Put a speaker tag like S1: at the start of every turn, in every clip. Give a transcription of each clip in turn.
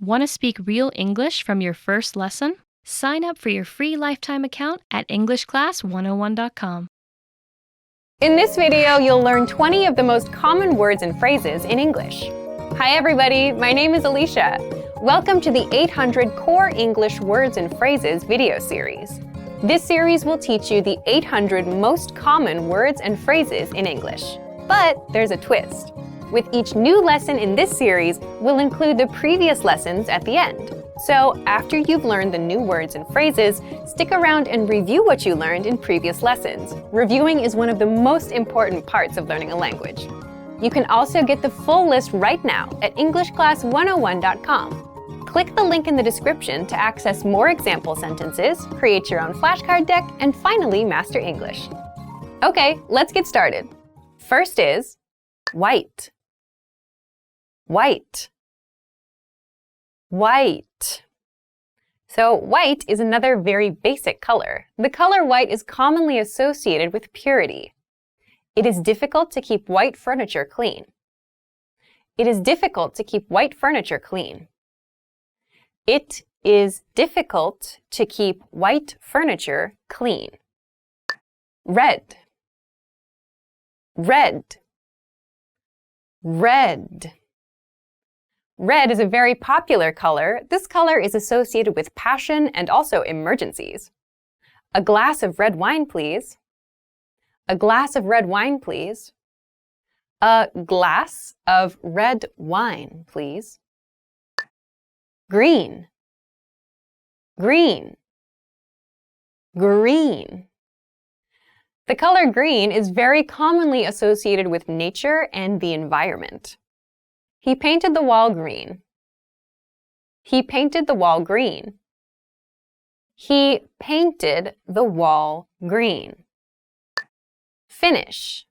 S1: Want to speak real English from your first lesson? Sign up for your free lifetime account at EnglishClass101.com.
S2: In this video, you'll learn 20 of the most common words and phrases in English. Hi everybody, my name is Alicia. Welcome to the 800 Core English Words and Phrases video series. This series will teach you the 800 most common words and phrases in English. But there's a twist. With each new lesson in this series, we'll include the previous lessons at the end. So after you've learned the new words and phrases, stick around and review what you learned in previous lessons. Reviewing is one of the most important parts of learning a language. You can also get the full list right now at EnglishClass101.com. Click the link in the description to access more example sentences, create your own flashcard deck, and finally master English. Okay, let's get started. First is white. White. White. So white is another very basic color. The color white is commonly associated with purity. It is difficult to keep white furniture clean. It is difficult to keep white furniture clean. It is difficult to keep white furniture clean. Red. Red. Red. Red is a very popular color. This color is associated with passion and also emergencies. A glass of red wine, please. A glass of red wine, please. A glass of red wine, please. Green. Green. Green. The color green is very commonly associated with nature and the environment. He painted the wall green. He painted the wall green. He painted the wall green. Finish.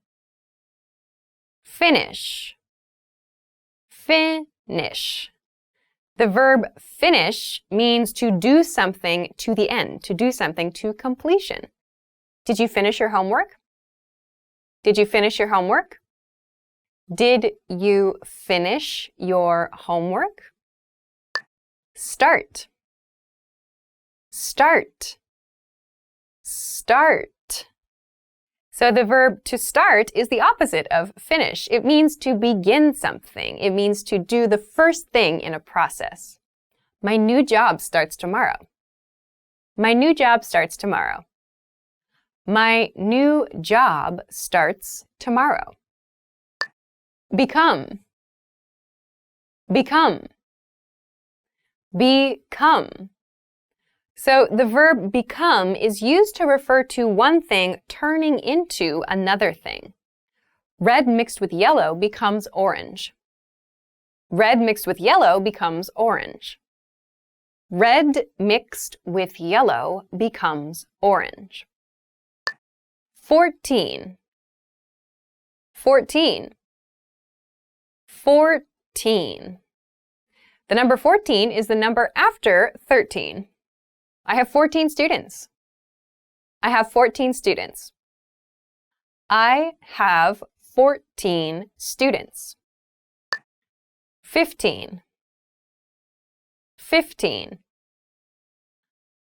S2: Finish. Finish. The verb finish means to do something to the end, to do something to completion. Did you finish your homework? Did you finish your homework? Did you finish your homework? Start. Start. Start. So the verb to start is the opposite of finish. It means to begin something. It means to do the first thing in a process. My new job starts tomorrow. My new job starts tomorrow. My new job starts tomorrow. Become. Become. Become. So the verb become is used to refer to one thing turning into another thing. Red mixed with yellow becomes orange. Red mixed with yellow becomes orange. Red mixed with yellow becomes orange. 14. 14. 14. The number 14 is the number after 13. I have 14 students. I have 14 students. I have 14 students. 15. 15.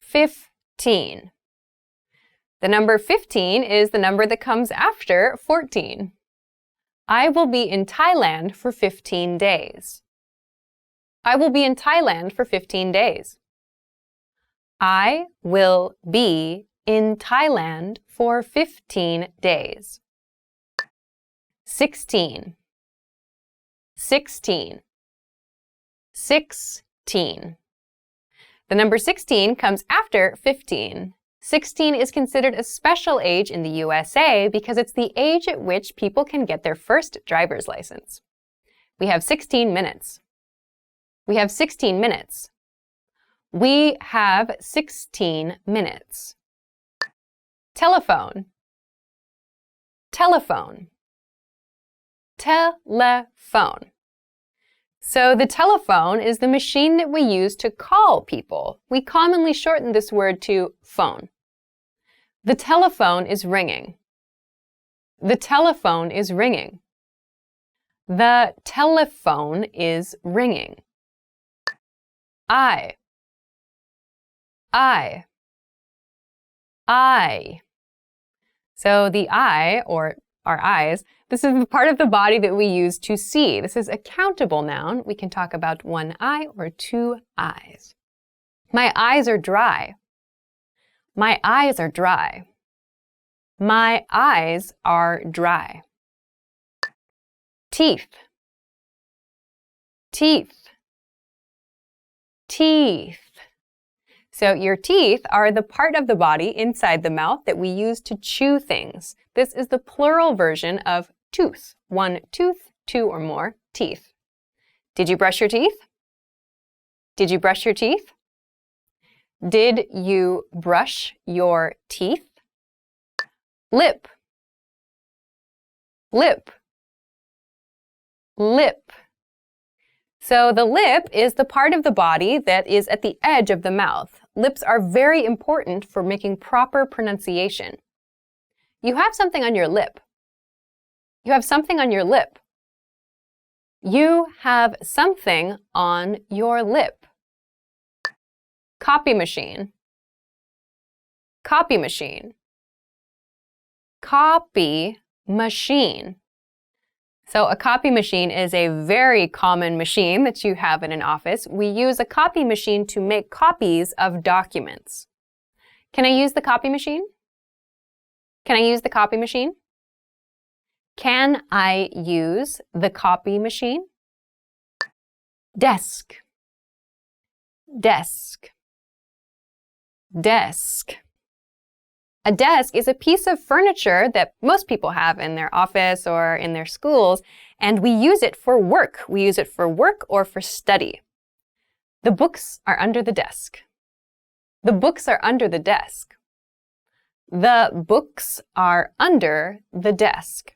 S2: 15. The number 15 is the number that comes after 14. I will be in Thailand for 15 days. I will be in Thailand for 15 days. I will be in Thailand for 15 days. 16. 16. 16. The number 16 comes after 15. 16 is considered a special age in the USA because it's the age at which people can get their first driver's license. We have 16 minutes. We have 16 minutes. We have 16 minutes. Telephone. Telephone. Telephone. So the telephone is the machine that we use to call people. We commonly shorten this word to phone. The telephone is ringing. The telephone is ringing. The telephone is ringing. I. So the eye, or our eyes, this is the part of the body that we use to see. This is a countable noun. We can talk about one eye or two eyes. My eyes are dry. My eyes are dry. My eyes are dry. Teeth. Teeth. So your teeth are the part of the body inside the mouth that we use to chew things. This is the plural version of tooth. One tooth, two or more teeth. Did you brush your teeth? Did you brush your teeth? Did you brush your teeth? Lip. So the lip is the part of the body that is at the edge of the mouth. Lips are very important for making proper pronunciation. You have something on your lip. You have something on your lip. You have something on your lip. Copy machine. Copy machine. Copy machine. So a copy machine is a very common machine that you have in an office. We use a copy machine to make copies of documents. Can I use the copy machine? Can I use the copy machine? Can I use the copy machine? Desk. Desk. Desk. A desk is a piece of furniture that most people have in their office or in their schools, and we use it for work. We use it for work or for study. The books are under the desk. The books are under the desk. The books are under the desk.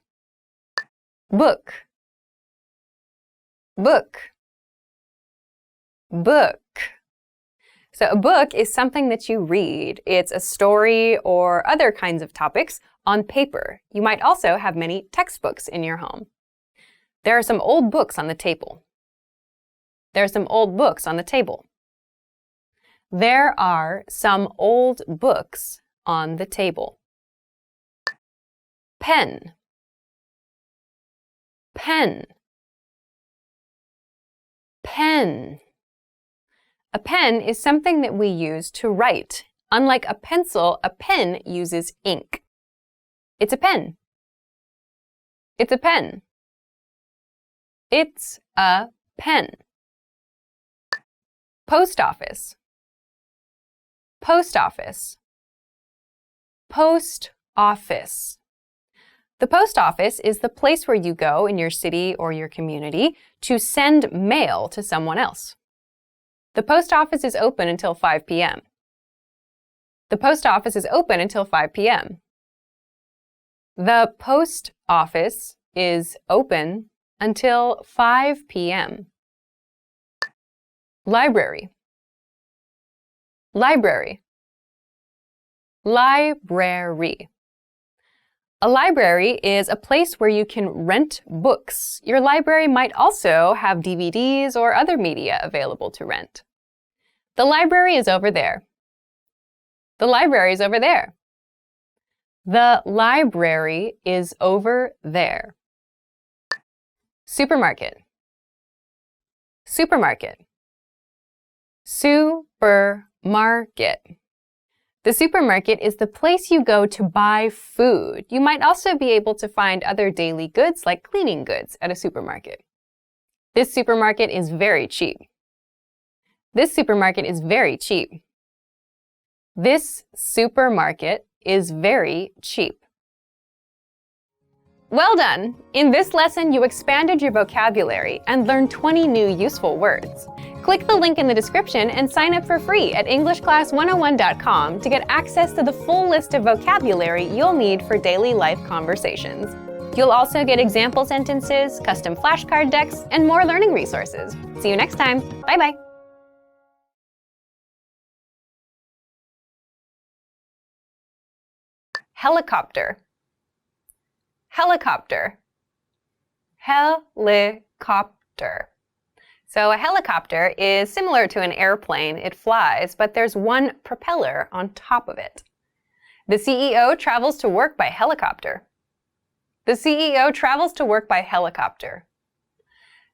S2: Book. Book. Book. So a book is something that you read. It's a story or other kinds of topics on paper. You might also have many textbooks in your home. There are some old books on the table. There are some old books on the table. There are some old books on the table. Pen. Pen. Pen. A pen is something that we use to write. Unlike a pencil, a pen uses ink. It's a pen. It's a pen. It's a pen. Post office. Post office. Post office. The post office is the place where you go in your city or your community to send mail to someone else. The post office is open until 5 p.m. The post office is open until 5 p.m. The post office is open until 5 p.m. Library. Library. Library. A library is a place where you can rent books. Your library might also have DVDs or other media available to rent. The library is over there. The library is over there. The library is over there. Supermarket. Supermarket. Supermarket. The supermarket is the place you go to buy food. You might also be able to find other daily goods like cleaning goods at a supermarket. This supermarket is very cheap. This supermarket is very cheap. This supermarket is very cheap. Well done! In this lesson, you expanded your vocabulary and learned 20 new useful words. Click the link in the description and sign up for free at EnglishClass101.com to get access to the full list of vocabulary you'll need for daily life conversations. You'll also get example sentences, custom flashcard decks, and more learning resources. See you next time. Bye-bye. Helicopter. Helicopter. Helicopter. So a helicopter is similar to an airplane. It flies, but there's one propeller on top of it. The CEO travels to work by helicopter. The CEO travels to work by helicopter.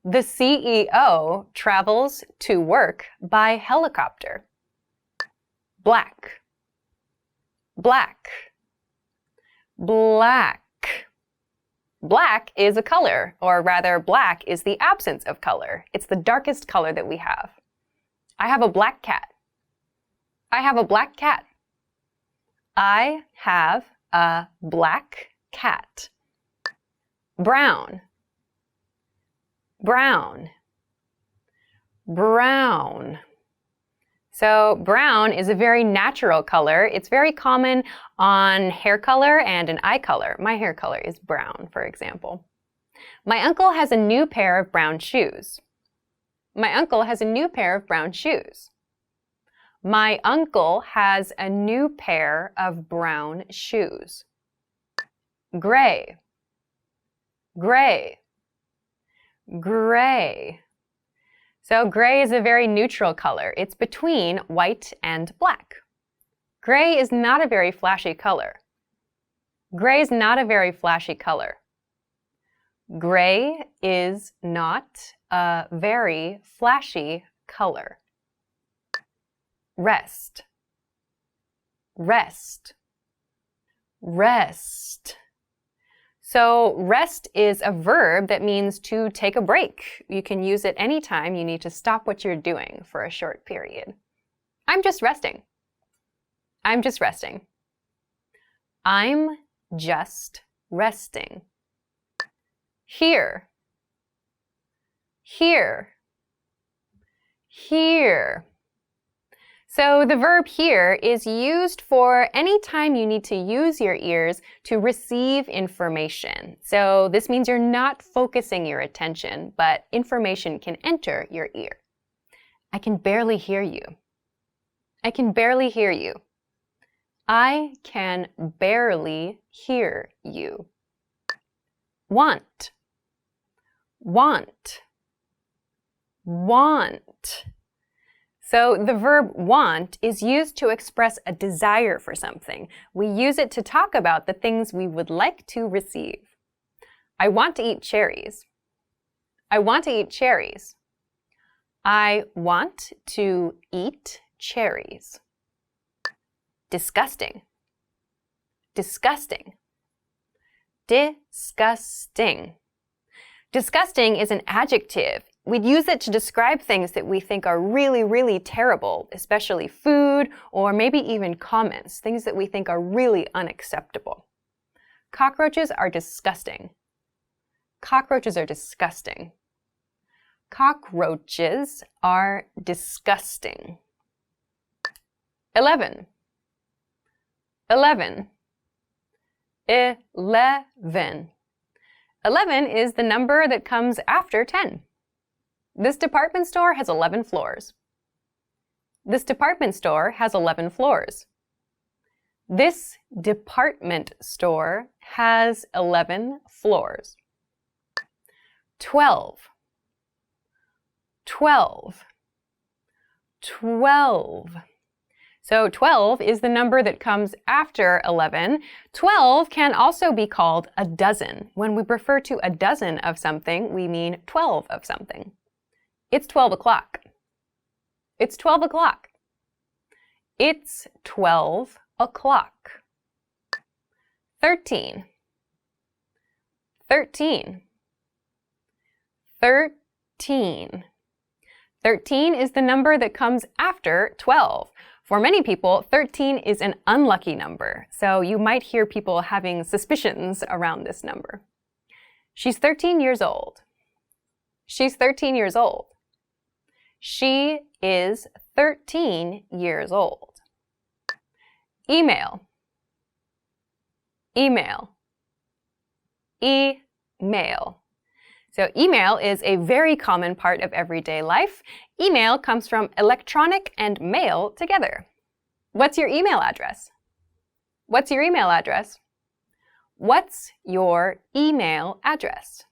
S2: The CEO travels to work by helicopter. Black, black, black. Black is a color, or rather, black is the absence of color. It's the darkest color that we have. I have a black cat. I have a black cat. I have a black cat. Brown, brown, brown. So brown is a very natural color. It's very common on hair color and an eye color. My hair color is brown, for example. My uncle has a new pair of brown shoes. My uncle has a new pair of brown shoes. My uncle has a new pair of brown shoes. Gray, gray, gray. So gray is a very neutral color. It's between white and black. Gray is not a very flashy color. Gray is not a very flashy color. Gray is not a very flashy color. Rest, rest, rest. So rest is a verb that means to take a break. You can use it anytime you need to stop what you're doing for a short period. I'm just resting. I'm just resting. I'm just resting. Here, here, here. So the verb here is used for any time you need to use your ears to receive information. So this means you're not focusing your attention, but information can enter your ear. I can barely hear you. I can barely hear you. I can barely hear you. Want, want, want. So the verb want is used to express a desire for something. We use it to talk about the things we would like to receive. I want to eat cherries. I want to eat cherries. I want to eat cherries. Disgusting, disgusting, disgusting. Disgusting is an adjective. We'd use it to describe things that we think are really, really terrible, especially food or maybe even comments, things that we think are really unacceptable. Cockroaches are disgusting. Cockroaches are disgusting. Cockroaches are disgusting. 11. 11. 11. 11 is the number that comes after 10. This department store has 11 floors. This department store has 11 floors. This department store has 11 floors. 12. 12. 12. So 12 is the number that comes after 11. 12 can also be called a dozen. When we refer to a dozen of something, we mean 12 of something. It's 12 o'clock. It's 12 o'clock. It's 12 o'clock. 13. 13. 13. 13 is the number that comes after 12. For many people, 13 is an unlucky number, so you might hear people having suspicions around this number. She's 13 years old. She's 13 years old. She is 13 years old. Email. Email. Email. So email is a very common part of everyday life. Email comes from electronic and mail together. What's your email address? What's your email address? What's your email address?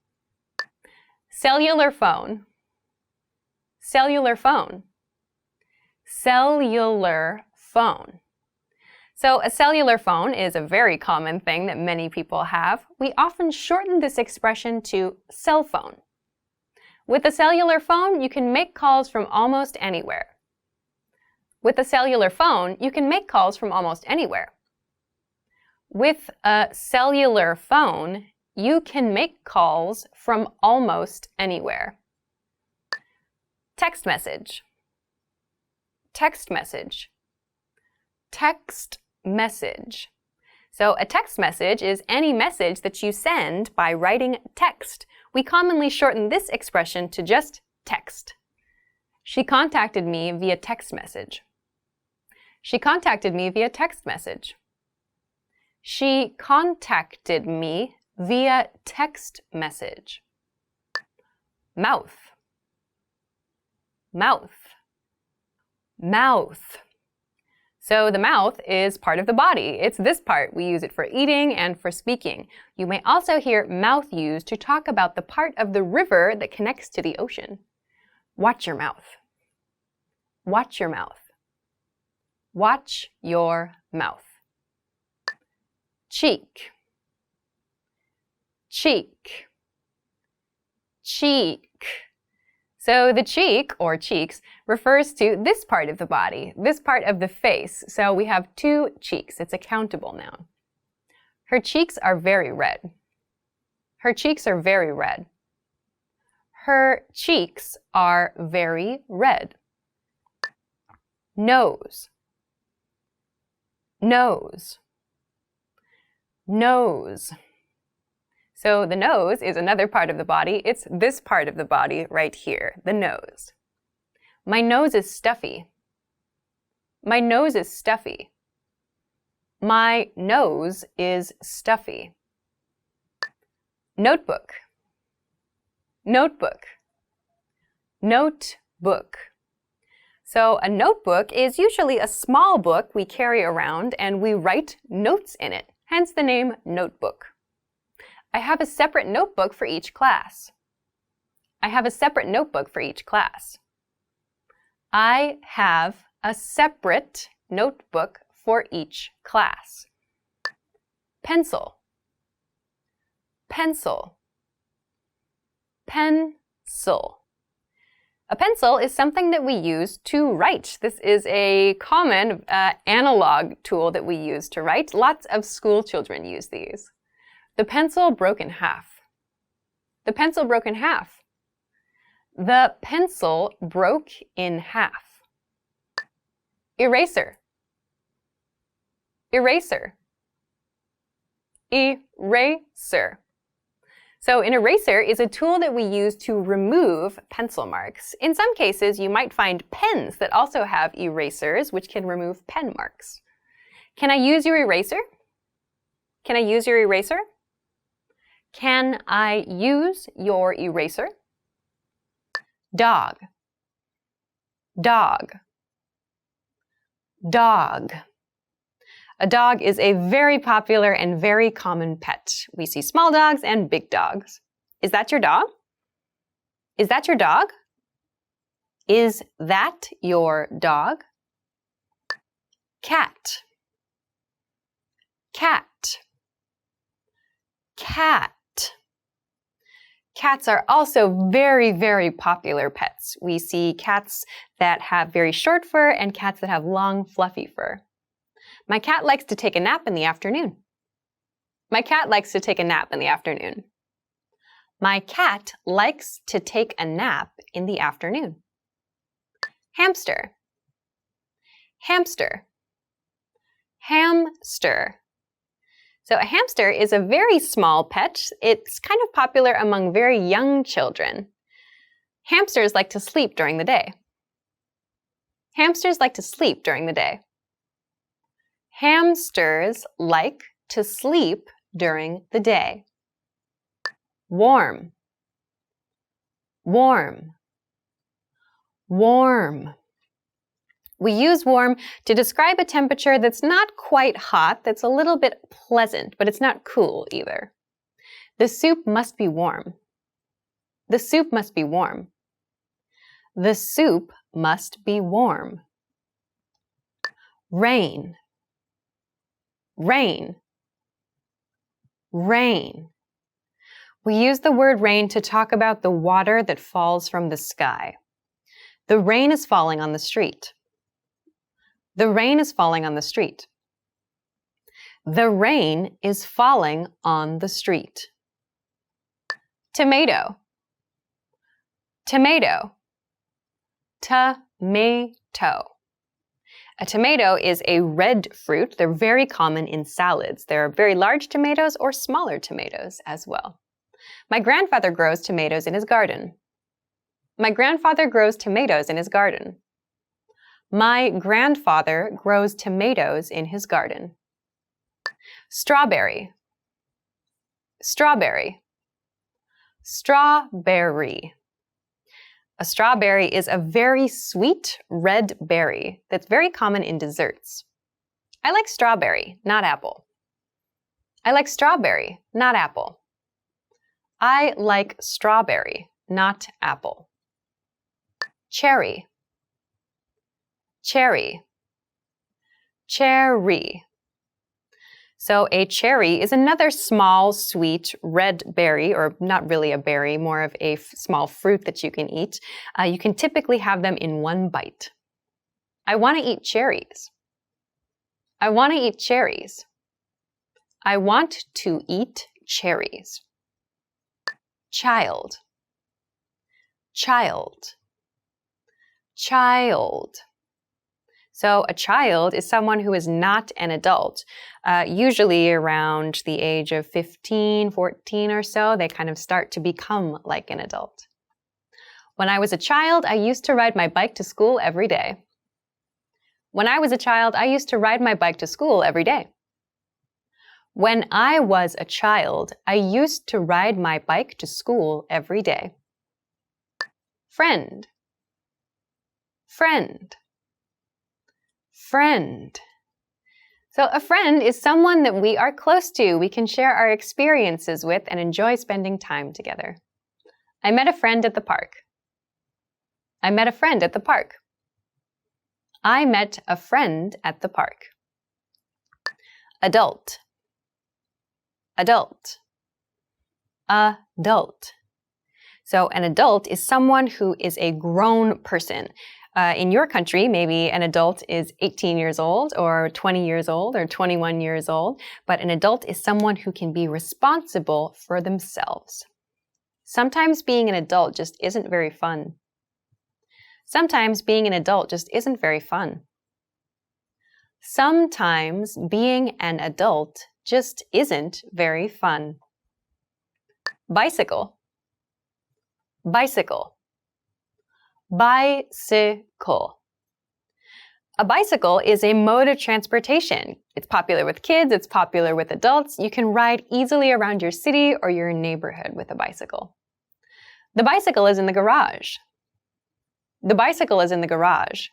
S2: Cellular phone. cellular phone. Cellular phone. So a cellular phone is a very common thing that many people have. We often shorten this expression to cell phone. With a cellular phone, you can make calls from almost anywhere. With a cellular phone, you can make calls from almost anywhere. With a cellular phone, you can make calls from almost anywhere. Text message. Text message. Text message. So a text message is any message that you send by writing text. We commonly shorten this expression to just text. She contacted me via text message. She contacted me via text message. She contacted me via text message. Mouth. Mouth. Mouth. So the mouth is part of the body. It's this part. We use it for eating and for speaking. You may also hear mouth used to talk about the part of the river that connects to the ocean. Watch your mouth. Watch your mouth. Watch your mouth. Cheek. Cheek. Cheek. So the cheek, or cheeks, refers to this part of the body, this part of the face. So we have two cheeks. It's a countable noun. Her cheeks are very red. Her cheeks are very red. Her cheeks are very red. Nose. Nose. Nose. So the nose is another part of the body. It's this part of the body right here, the nose. My nose is stuffy. My nose is stuffy. My nose is stuffy. Notebook. Notebook. Notebook. So a notebook is usually a small book we carry around and we write notes in it, hence the name notebook. I have a separate notebook for each class. I have a separate notebook for each class. I have a separate notebook for each class. Pencil. Pencil. Pencil. A pencil is something that we use to write. This is a common analog tool that we use to write. Lots of school children use these. The pencil broke in half. The pencil broke in half. The pencil broke in half. Eraser. Eraser. Eraser. So an eraser is a tool that we use to remove pencil marks. In some cases, you might find pens that also have erasers, which can remove pen marks. Can I use your eraser? Can I use your eraser? Can I use your eraser? Dog. Dog. Dog. A dog is a very popular and very common pet. We see small dogs and big dogs. Is that your dog? Is that your dog? Is that your dog? Cat. Cat. Cat. Cats are also very, very popular pets. We see cats that have very short fur and cats that have long, fluffy fur. My cat likes to take a nap in the afternoon. My cat likes to take a nap in the afternoon. My cat likes to take a nap in the afternoon. Hamster. Hamster. Hamster. So a hamster is a very small pet. It's kind of popular among very young children. Hamsters like to sleep during the day. Hamsters like to sleep during the day. Hamsters like to sleep during the day. Warm. Warm. Warm. We use warm to describe a temperature that's not quite hot, that's a little bit pleasant, but it's not cool either. The soup must be warm. The soup must be warm. The soup must be warm. Rain, rain, rain. We use the word rain to talk about the water that falls from the sky. The rain is falling on the street. The rain is falling on the street. The rain is falling on the street. Tomato, tomato, tomato. A tomato is a red fruit. They're very common in salads. There are very large tomatoes or smaller tomatoes as well. My grandfather grows tomatoes in his garden. My grandfather grows tomatoes in his garden. My grandfather grows tomatoes in his garden. Strawberry, strawberry, strawberry. A strawberry is a very sweet red berry that's very common in desserts. I like strawberry, not apple. I like strawberry, not apple. I like strawberry, not apple. Cherry, cherry, cherry. So a cherry is another small, sweet, red berry, or not really a berry, more of a small fruit that you can eat. You can typically have them in one bite. I want to eat cherries. I want to eat cherries. I want to eat cherries. Child, child, child. So a child is someone who is not an adult, usually around the age of 15, 14 or so. They kind of start to become like an adult. When I was a child, I used to ride my bike to school every day. When I was a child, I used to ride my bike to school every day. When I was a child, I used to ride my bike to school every day. Friend, friend, friend. So a friend is someone that we are close to, we can share our experiences with and enjoy spending time together. I met a friend at the park. I met a friend at the park. I met a friend at the park. Adult, adult, adult. So an adult is someone who is a grown person. In your country, maybe an adult is 18 years old or 20 years old or 21 years old, but an adult is someone who can be responsible for themselves. Sometimes being an adult just isn't very fun. Sometimes being an adult just isn't very fun. Sometimes being an adult just isn't very fun. Bicycle, bicycle, bicycle. A bicycle is a mode of transportation. It's popular with kids, it's popular with adults. You can ride easily around your city or your neighborhood with a bicycle. The bicycle is in the garage. The bicycle is in the garage.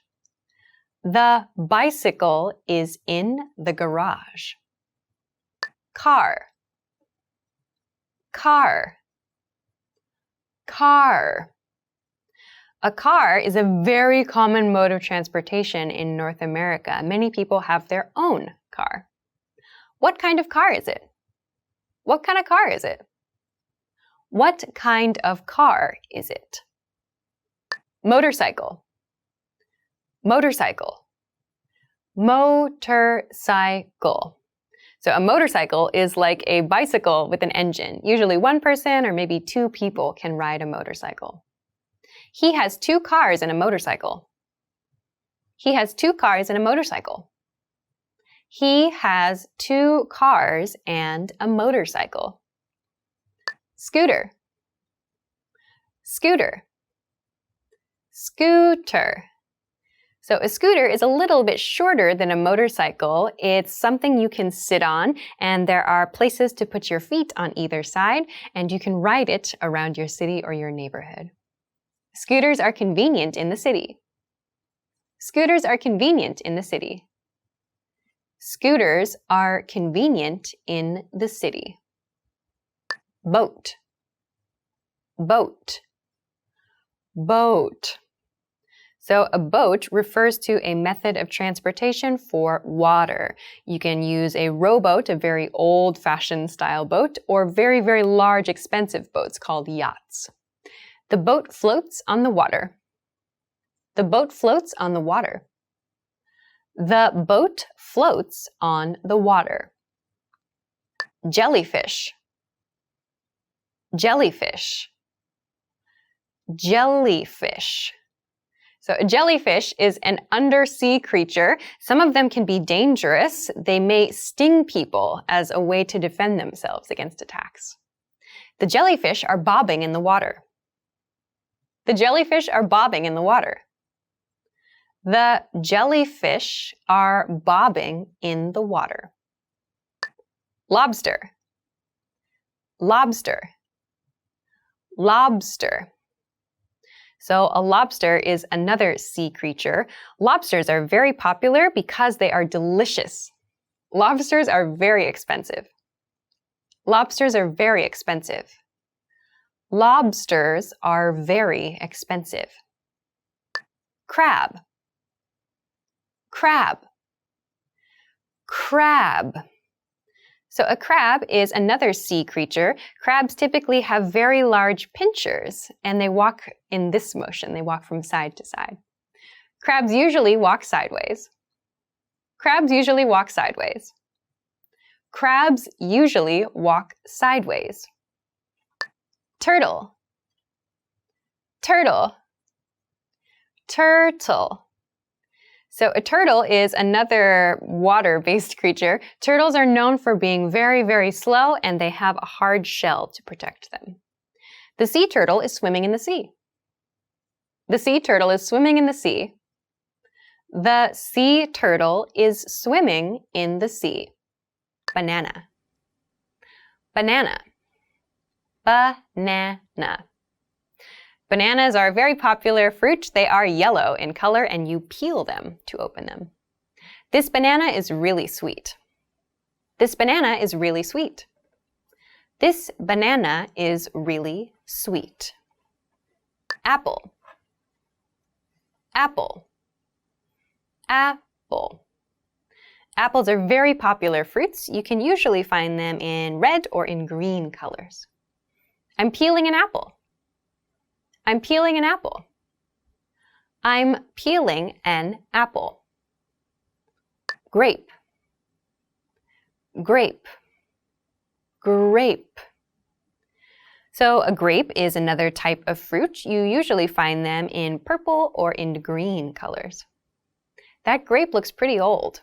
S2: The bicycle is in the garage. Car, car, car. A car is a very common mode of transportation in North America. Many people have their own car. What kind of car is it? What kind of car is it? What kind of car is it? Motorcycle, motorcycle, motorcycle. So a motorcycle is like a bicycle with an engine. Usually one person or maybe two people can ride a motorcycle. He has 2 cars and a motorcycle. He has 2 cars and a motorcycle. He has 2 cars and a motorcycle. Scooter, scooter, scooter. So a scooter is a little bit shorter than a motorcycle. It's something you can sit on, and there are places to put your feet on either side, and you can ride it around your city or your neighborhood. Scooters are convenient in the city. Scooters are convenient in the city. Scooters are convenient in the city. Boat, boat, boat. So a boat refers to a method of transportation for water. You can use a rowboat, a very old-fashioned style boat, or very, very large, expensive boats called yachts. The boat floats on the water. The boat floats on the water. The boat floats on the water. Jellyfish. Jellyfish. Jellyfish. So a jellyfish is an undersea creature. Some of them can be dangerous. They may sting people as a way to defend themselves against attacks. The jellyfish are bobbing in the water. The jellyfish are bobbing in the water. The jellyfish are bobbing in the water. Lobster. Lobster. Lobster. So a lobster is another sea creature. Lobsters are very popular because they are delicious. Lobsters are very expensive. Lobsters are very expensive. Lobsters are very expensive. Crab. Crab. Crab. So a crab is another sea creature. Crabs typically have very large pincers, and they walk in this motion. They walk from side to side. Crabs usually walk sideways. Crabs usually walk sideways. Crabs usually walk sideways. Turtle. Turtle. Turtle. So a turtle is another water-based creature. Turtles are known for being very, very slow, and they have a hard shell to protect them. The sea turtle is swimming in the sea. The sea turtle is swimming in the sea. The sea turtle is swimming in the sea. Banana. Banana. Banana. Bananas are a very popular fruit. They are yellow in color, and you peel them to open them. This banana is really sweet. This banana is really sweet. This banana is really sweet. Apple. Apple. Apple. Apples are very popular fruits. You can usually find them in red or in green colors. I'm peeling an apple. I'm peeling an apple. I'm peeling an apple. Grape. Grape. Grape. So a grape is another type of fruit. You usually find them in purple or in green colors. That grape looks pretty old.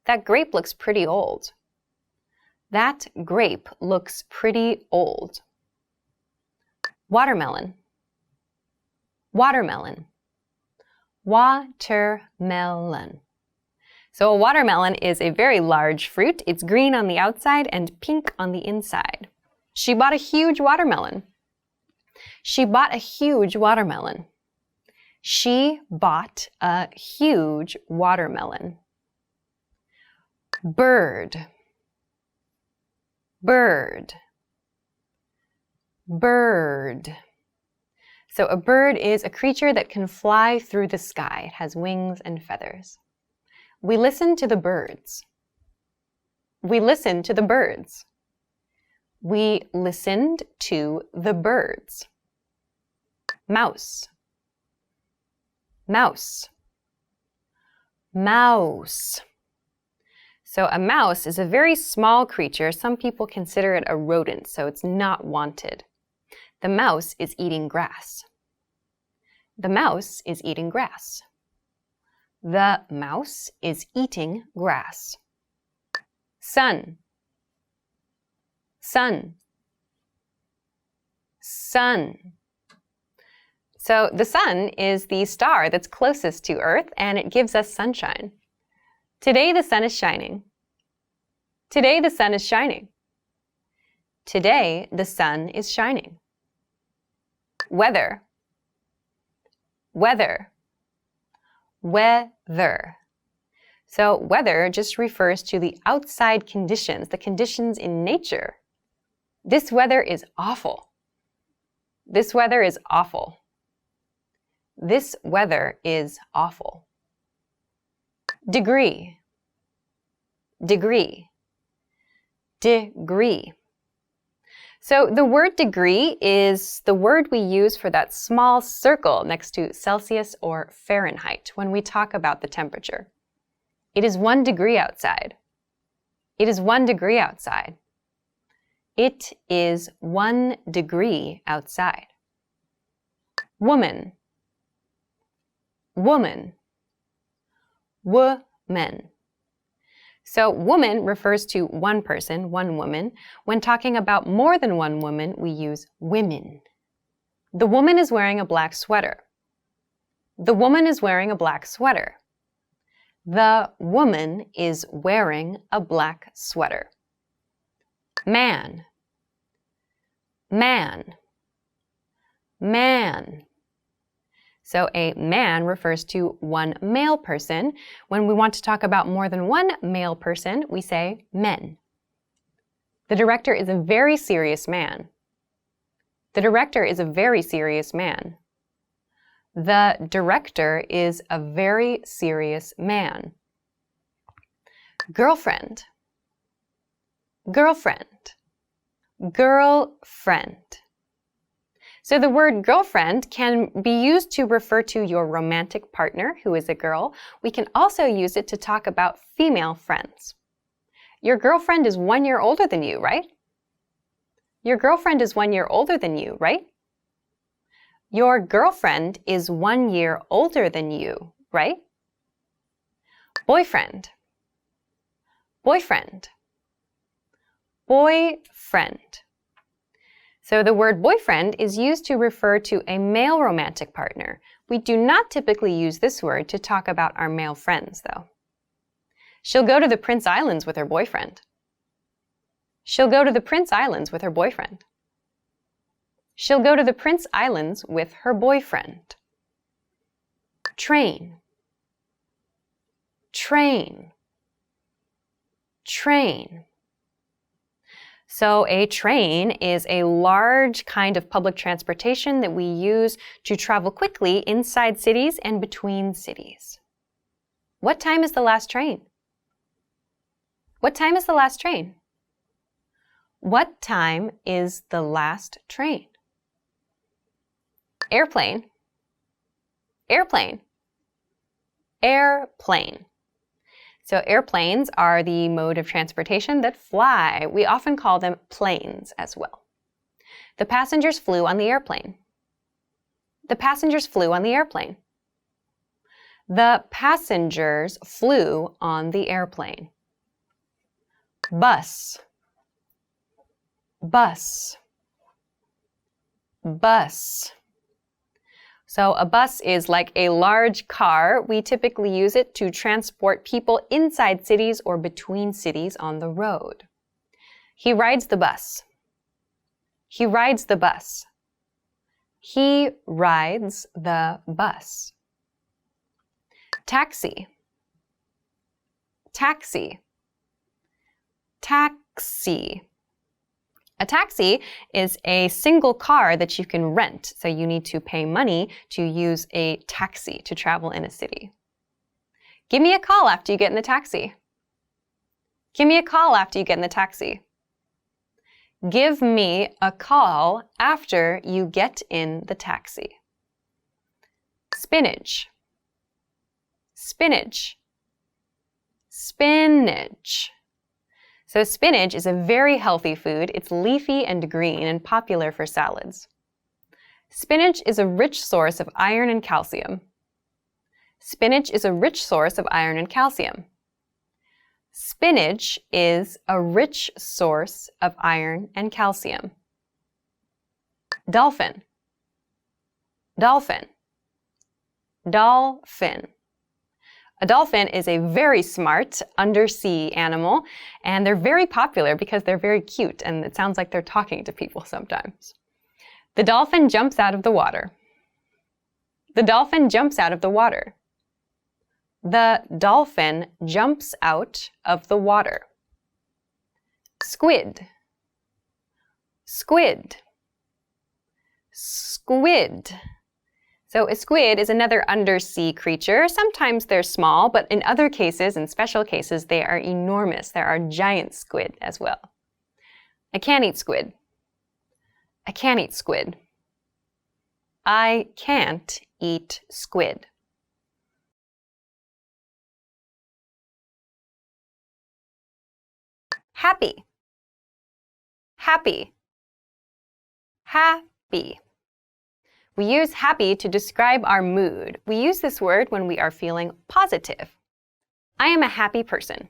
S2: That grape looks pretty old. That grape looks pretty old. Watermelon. Watermelon. Watermelon. So a watermelon is a very large fruit. It's green on the outside and pink on the inside. She bought a huge watermelon. She bought a huge watermelon. She bought a huge watermelon. Bird. Bird. Bird. So a bird is a creature that can fly through the sky. It has wings and feathers. We listen to the birds. We listen to the birds. We listened to the birds. Mouse. Mouse. Mouse. So a mouse is a very small creature. Some people consider it a rodent, so it's not wanted. The mouse is eating grass. The mouse is eating grass. The mouse is eating grass. Sun. Sun. Sun. So the sun is the star that's closest to Earth, and it gives us sunshine. Today the sun is shining. Today the sun is shining. Today the sun is shining. Weather. Weather. Weather. So weather just refers to the outside conditions, the conditions in nature. This weather is awful. This weather is awful. This weather is awful. Degree, degree, degree. So the word degree is the word we use for that small circle next to Celsius or Fahrenheit when we talk about the temperature. It is 1 degree outside. It is 1 degree outside. It is 1 degree outside. Woman, woman, woman. So woman refers to one person, one woman. When talking about more than one woman, we use women. The woman is wearing a black sweater. The woman is wearing a black sweater. The woman is wearing a black sweater. Man, man, man. So a man refers to one male person. When we want to talk about more than one male person, we say men. The director is a very serious man. The director is a very serious man. The director is a very serious man. Girlfriend, girlfriend, girlfriend. So the word girlfriend can be used to refer to your romantic partner who is a girl. We can also use it to talk about female friends. Your girlfriend is 1 year older than you, right? Your girlfriend is 1 year older than you, right? Your girlfriend is 1 year older than you, right? Boyfriend, boyfriend, boyfriend. So the word boyfriend is used to refer to a male romantic partner. We do not typically use this word to talk about our male friends, though. She'll go to the Prince Islands with her boyfriend. She'll go to the Prince Islands with her boyfriend. She'll go to the Prince Islands with her boyfriend. Train, train, train. So a train is a large kind of public transportation that we use to travel quickly inside cities and between cities. What time is the last train? What time is the last train? What time is the last train? Airplane, airplane, airplane. So airplanes are the mode of transportation that fly. We often call them planes as well. The passengers flew on the airplane. The passengers flew on the airplane. The passengers flew on the airplane. Bus, bus, bus. So a bus is like a large car. We typically use it to transport people inside cities or between cities on the road. He rides the bus. He rides the bus. He rides the bus. Taxi, taxi, taxi. A taxi is a single car that you can rent, so you need to pay money to use a taxi to travel in a city. Give me a call after you get in the taxi. Give me a call after you get in the taxi. Give me a call after you get in the taxi. Spinach, spinach, spinach. So spinach is a very healthy food. It's leafy and green and popular for salads. Spinach is a rich source of iron and calcium. Spinach is a rich source of iron and calcium. Spinach is a rich source of iron and calcium. Dolphin, dolphin, dolphin. A dolphin is a very smart undersea animal, and they're very popular because they're very cute, and it sounds like they're talking to people sometimes. The dolphin jumps out of the water. The dolphin jumps out of the water. The dolphin jumps out of the water. Squid, squid, squid. So a squid is another undersea creature. Sometimes they're small, but in other cases, in special cases, they are enormous. There are giant squid as well. I can't eat squid. I can't eat squid. I can't eat squid. Happy. Happy. Happy. We use happy to describe our mood. We use this word when we are feeling positive. I am a happy person.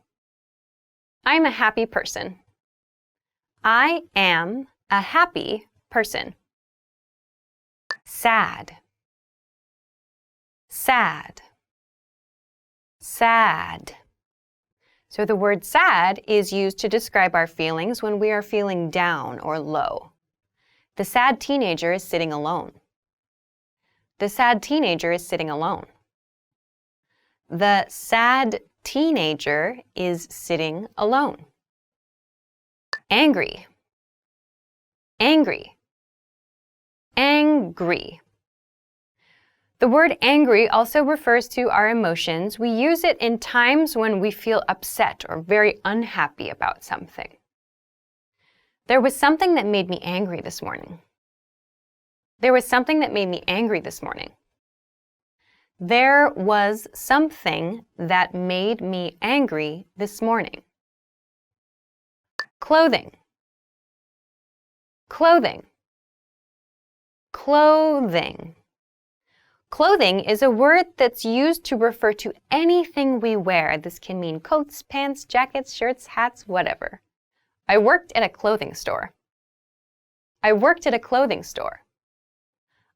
S2: I am a happy person. I am a happy person. Sad. Sad. Sad. So the word sad is used to describe our feelings when we are feeling down or low. The sad teenager is sitting alone. The sad teenager is sitting alone. The sad teenager is sitting alone. Angry. Angry. Angry. The word angry also refers to our emotions. We use it in times when we feel upset or very unhappy about something. There was something that made me angry this morning. There was something that made me angry this morning. There was something that made me angry this morning. Clothing. Clothing. Clothing. Clothing is a word that's used to refer to anything we wear. This can mean coats, pants, jackets, shirts, hats, whatever. I worked at a clothing store. I worked at a clothing store.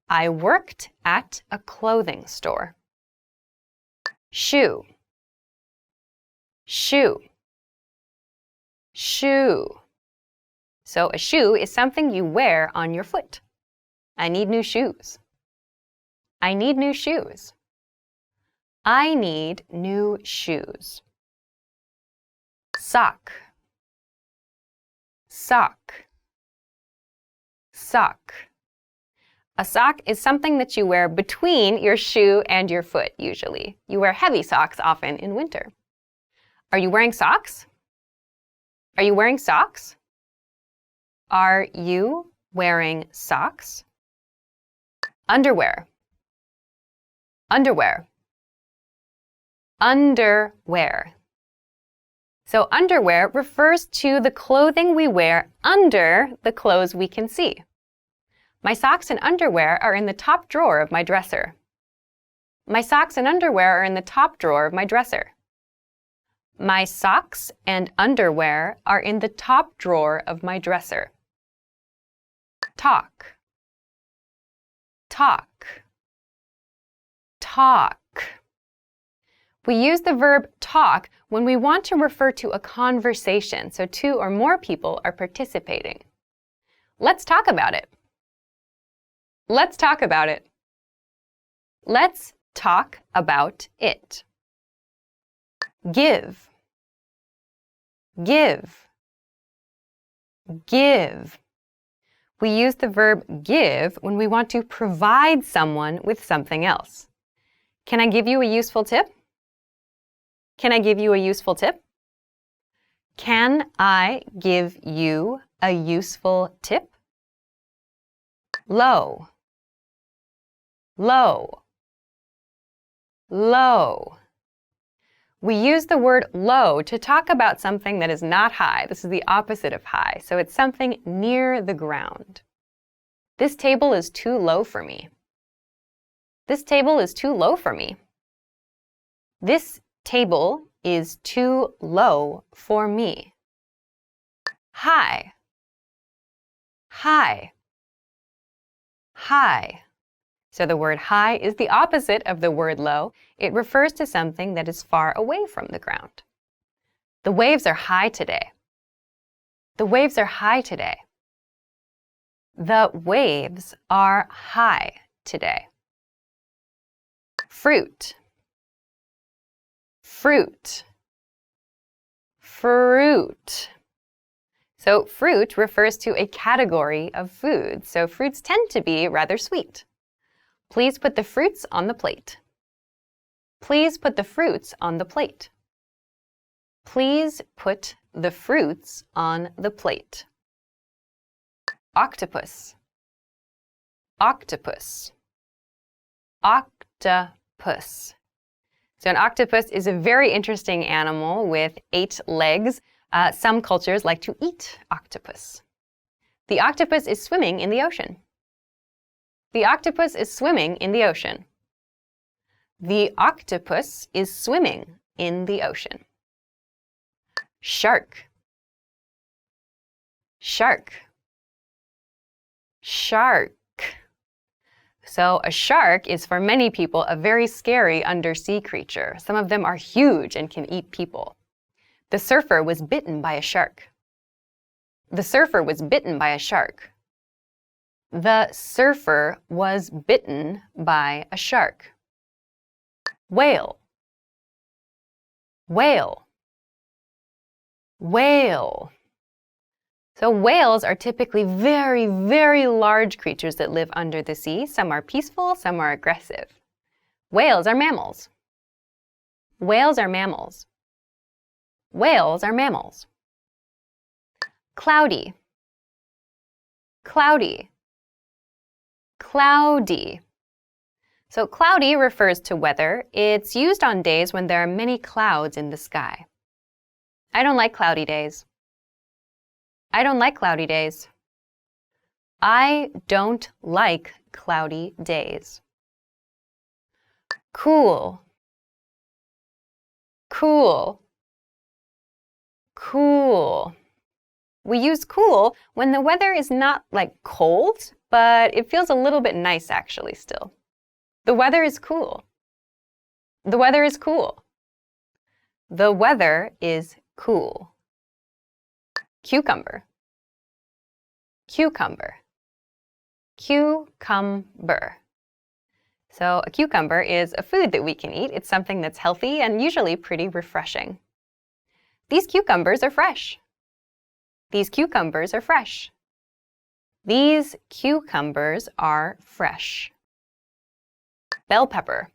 S2: I worked at a clothing store. Shoe. Shoe. Shoe. So a shoe is something you wear on your foot. I need new shoes. I need new shoes. I need new shoes. Sock. Sock. Sock. A sock is something that you wear between your shoe and your foot, usually. You wear heavy socks often in winter. Are you wearing socks? Are you wearing socks? Are you wearing socks? Underwear. Underwear. Underwear. So underwear refers to the clothing we wear under the clothes we can see. My socks and underwear are in the top drawer of my dresser. My socks and underwear are in the top drawer of my dresser. My socks and underwear are in the top drawer of my dresser. Talk. Talk. Talk. We use the verb talk when we want to refer to a conversation, so two or more people are participating. Let's talk about it. Let's talk about it. Let's talk about it. Give. Give. Give. We use the verb give when we want to provide someone with something else. Can I give you a useful tip? Can I give you a useful tip? Can I give you a useful tip? Low. Low. Low. We use the word low to talk about something that is not high. This is the opposite of high, so it's something near the ground. This table is too low for me. This table is too low for me. This table is too low for me. High. High. High. So the word high is the opposite of the word low. It refers to something that is far away from the ground. The waves are high today. The waves are high today. The waves are high today. Fruit. Fruit. Fruit. So fruit refers to a category of foods. So fruits tend to be rather sweet. Please put the fruits on the plate. Please put the fruits on the plate. Please put the fruits on the plate. Octopus. Octopus. Octopus. So an octopus is a very interesting animal with 8 legs. Some cultures like to eat octopus. The octopus is swimming in the ocean. The octopus is swimming in the ocean. The octopus is swimming in the ocean. Shark. Shark. Shark. So a shark is for many people a very scary undersea creature. Some of them are huge and can eat people. The surfer was bitten by a shark. The surfer was bitten by a shark. The surfer was bitten by a shark. Whale. Whale. Whale. So whales are typically very, very large creatures that live under the sea. Some are peaceful, some are aggressive. Whales are mammals. Whales are mammals. Whales are mammals. Cloudy. Cloudy. Cloudy. So cloudy refers to weather. It's used on days when there are many clouds in the sky. I don't like cloudy days. I don't like cloudy days. I don't like cloudy days. Cool. Cool. Cool. We use cool when the weather is not like cold, but it feels a little bit nice actually still. The weather is cool. The weather is cool. The weather is cool. Cucumber. Cucumber. Cucumber. So a cucumber is a food that we can eat. It's something that's healthy and usually pretty refreshing. These cucumbers are fresh. These cucumbers are fresh. These cucumbers are fresh. Bell pepper.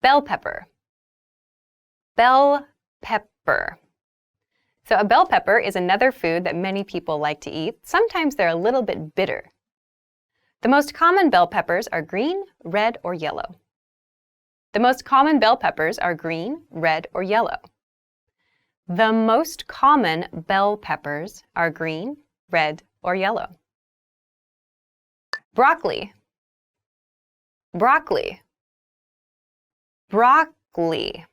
S2: Bell pepper. Bell pepper. So a bell pepper is another food that many people like to eat. Sometimes they're a little bit bitter. The most common bell peppers are green, red, or yellow. The most common bell peppers are green, red, or yellow. The most common bell peppers are green, red, or yellow. Broccoli. Broccoli. Broccoli.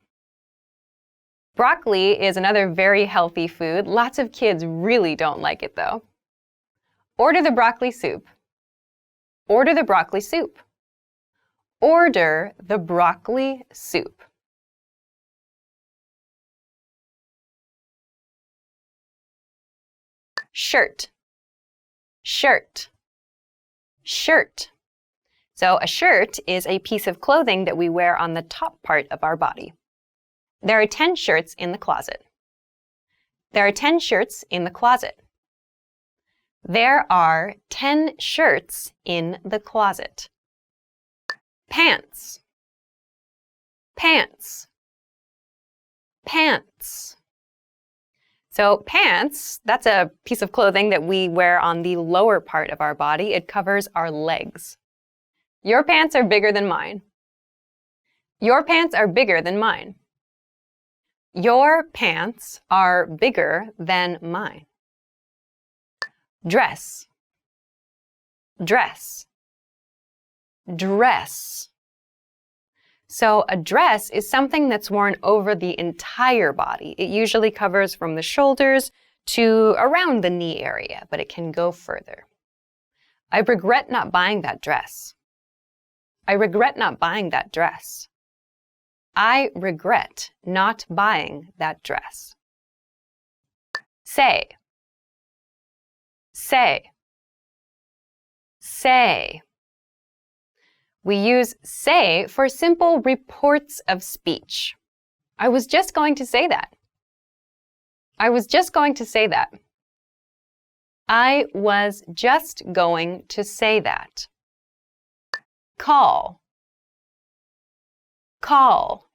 S2: Broccoli is another very healthy food. Lots of kids really don't like it though. Order the broccoli soup. Order the broccoli soup. Order the broccoli soup. Shirt. Shirt. Shirt. So a shirt is a piece of clothing that we wear on the top part of our body. There are 10 shirts in the closet. There are 10 shirts in the closet. There are 10 shirts in the closet. Pants. Pants. Pants. So pants, that's a piece of clothing that we wear on the lower part of our body. It covers our legs. Your pants are bigger than mine. Your pants are bigger than mine. Your pants are bigger than mine. Dress. Dress. Dress. So a dress is something that's worn over the entire body. It usually covers from the shoulders to around the knee area, but it can go further. I regret not buying that dress. I regret not buying that dress. I regret not buying that dress. Say. Say. Say. We use say for simple reports of speech. I was just going to say that. I was just going to say that. I was just going to say that. call, call,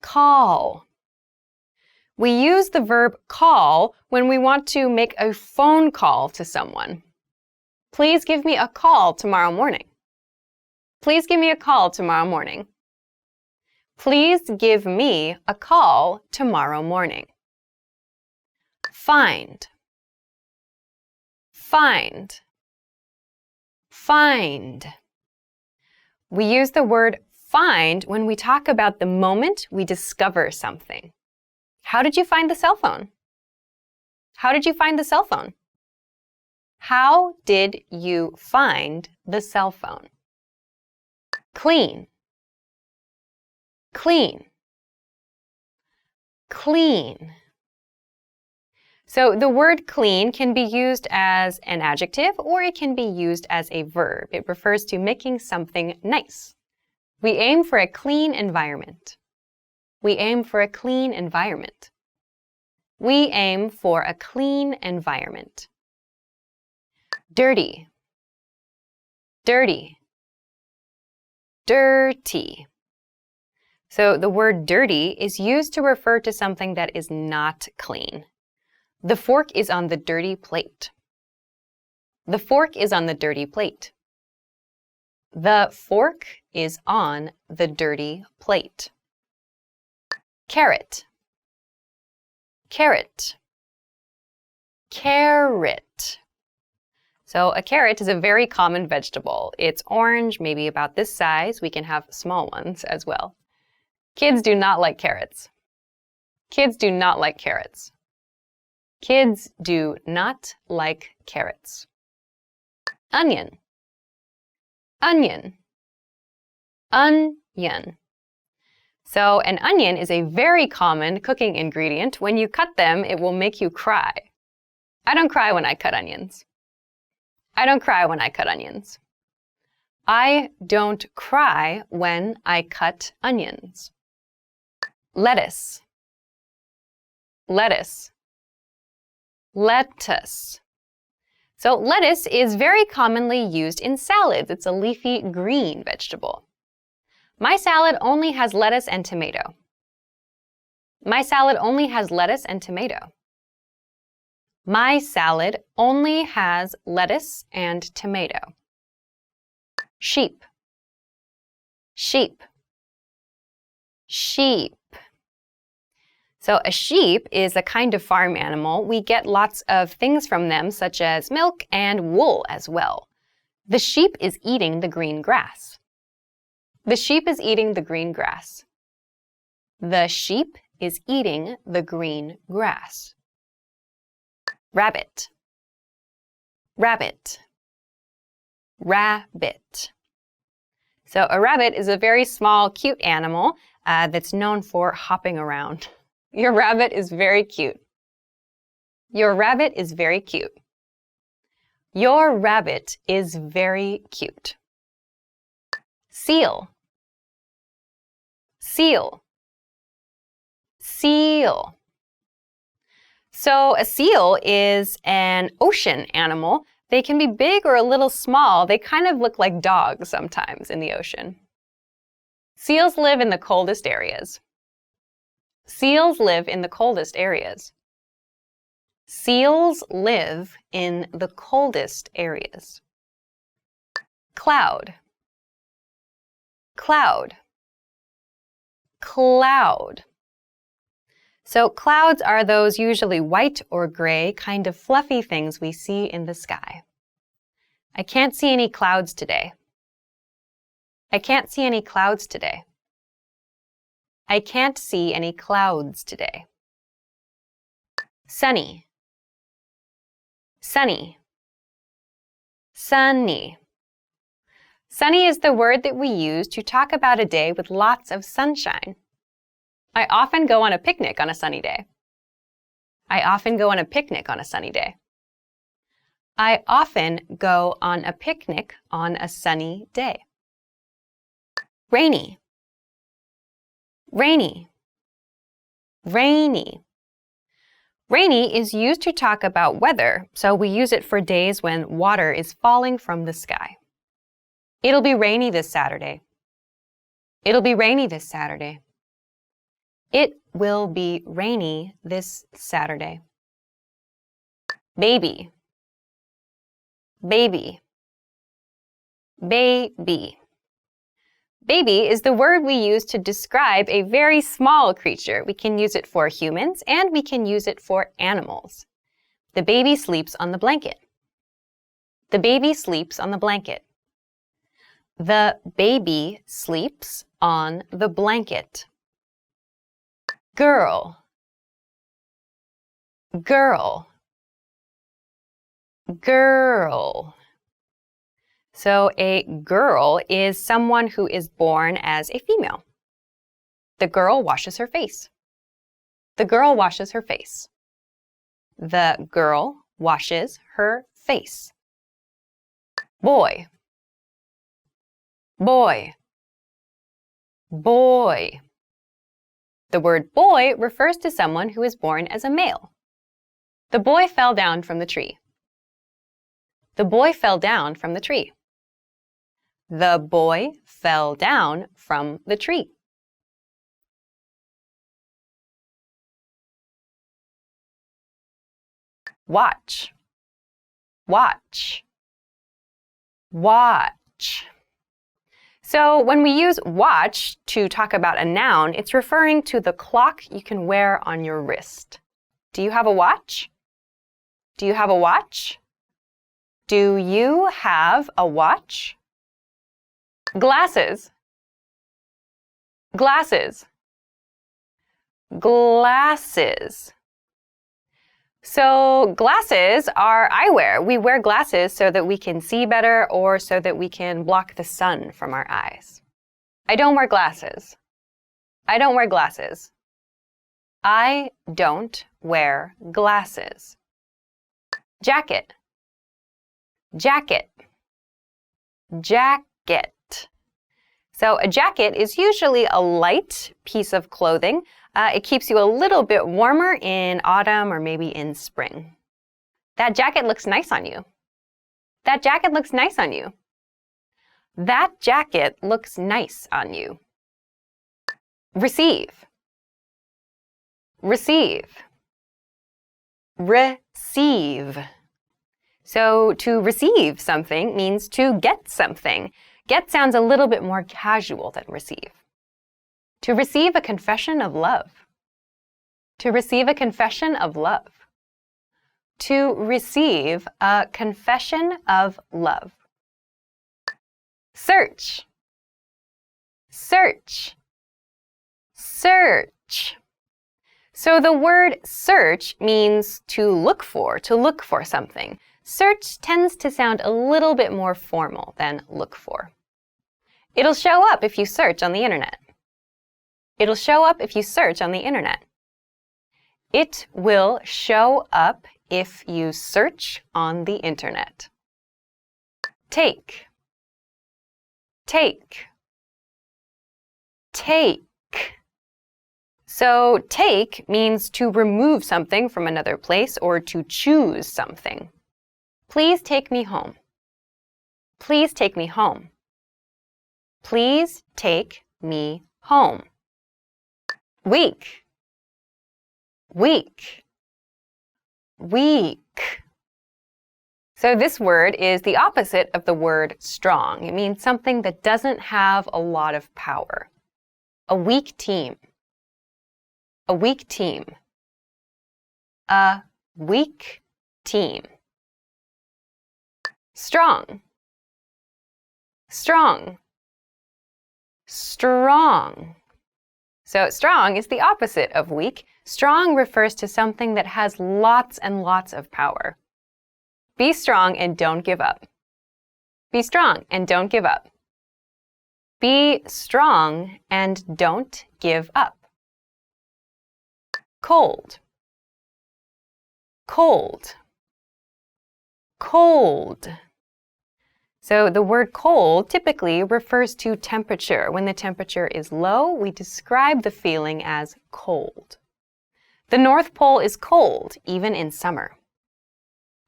S2: call. We use the verb call when we want to make a phone call to someone. Please give me a call tomorrow morning. Please give me a call tomorrow morning. Please give me a call tomorrow morning. Find, find, find. We use the word find when we talk about the moment we discover something. How did you find the cell phone? How did you find the cell phone? How did you find the cell phone? Clean, clean, clean. So the word clean can be used as an adjective or it can be used as a verb. It refers to making something nice. We aim for a clean environment. We aim for a clean environment. We aim for a clean environment. Dirty, dirty, dirty. So the word dirty is used to refer to something that is not clean. The fork is on the dirty plate. The fork is on the dirty plate. The fork is on the dirty plate. Carrot, carrot, carrot. So a carrot is a very common vegetable. It's orange, maybe about this size. We can have small ones as well. Kids do not like carrots. Kids do not like carrots. Kids do not like carrots. Onion, onion, onion. So an onion is a very common cooking ingredient. When you cut them, it will make you cry. I don't cry when I cut onions. I don't cry when I cut onions. I don't cry when I cut onions. Lettuce, lettuce, lettuce. So lettuce is very commonly used in salads. It's a leafy green vegetable. My salad only has lettuce and tomato. My salad only has lettuce and tomato. My salad only has lettuce and tomato. Sheep, sheep, sheep. So a sheep is a kind of farm animal. We get lots of things from them, such as milk and wool as well. The sheep is eating the green grass. The sheep is eating the green grass. The sheep is eating the green grass. Rabbit, rabbit, rabbit. So a rabbit is a very small, cute animal that's known for hopping around. Your rabbit is very cute. Your rabbit is very cute. Your rabbit is very cute. Seal, seal, seal. So a seal is an ocean animal. They can be big or a little small. They kind of look like dogs sometimes in the ocean. Seals live in the coldest areas. Seals live in the coldest areas. Seals live in the coldest areas. Cloud, cloud, cloud. So clouds are those usually white or gray, kind of fluffy things we see in the sky. I can't see any clouds today. I can't see any clouds today. I can't see any clouds today. Sunny, sunny, sunny. Sunny is the word that we use to talk about a day with lots of sunshine. I often go on a picnic on a sunny day. I often go on a picnic on a sunny day. I often go on a picnic on a sunny day. Rainy, rainy, rainy. Rainy is used to talk about weather, so we use it for days when water is falling from the sky. It'll be rainy this Saturday. It'll be rainy this Saturday. It will be rainy this Saturday. Baby, baby, baby. Baby is the word we use to describe a very small creature. We can use it for humans and we can use it for animals. The baby sleeps on the blanket. The baby sleeps on the blanket. The baby sleeps on the blanket. Girl, girl, girl. So a girl is someone who is born as a female. The girl washes her face. The girl washes her face. The girl washes her face. Boy, boy, boy. The word boy refers to someone who is born as a male. The boy fell down from the tree. The boy fell down from the tree. The boy fell down from the tree. Watch, watch, watch. So when we use watch to talk about a noun, it's referring to the clock you can wear on your wrist. Do you have a watch? Do you have a watch? Do you have a watch? Glasses, glasses, glasses. So glasses are eyewear. We wear glasses so that we can see better or so that we can block the sun from our eyes. I don't wear glasses. I don't wear glasses. I don't wear glasses. Jacket, jacket, jacket. So a jacket is usually a light piece of clothing. It keeps you a little bit warmer in autumn or maybe in spring. That jacket looks nice on you. That jacket looks nice on you. That jacket looks nice on you. Receive, receive, receive. So to receive something means to get something. Get sounds a little bit more casual than receive. To receive a confession of love. To receive a confession of love. To receive a confession of love. Search, search, search. So the word search means to look for something. Search tends to sound a little bit more formal than look for. It'll show up if you search on the internet. It'll show up if you search on the internet. It will show up if you search on the internet. Take, take, take. So take means to remove something from another place or to choose something. Please take me home. Please take me home. Please take me home. Weak, weak, weak. So this word is the opposite of the word strong. It means something that doesn't have a lot of power. A weak team. A weak team. A weak team. Strong, strong, strong. So strong is the opposite of weak. Strong refers to something that has lots and lots of power. Be strong and don't give up. Be strong and don't give up. Be strong and don't give up. Cold, cold, cold. So the word cold typically refers to temperature. When the temperature is low, we describe the feeling as cold. The North Pole is cold even in summer.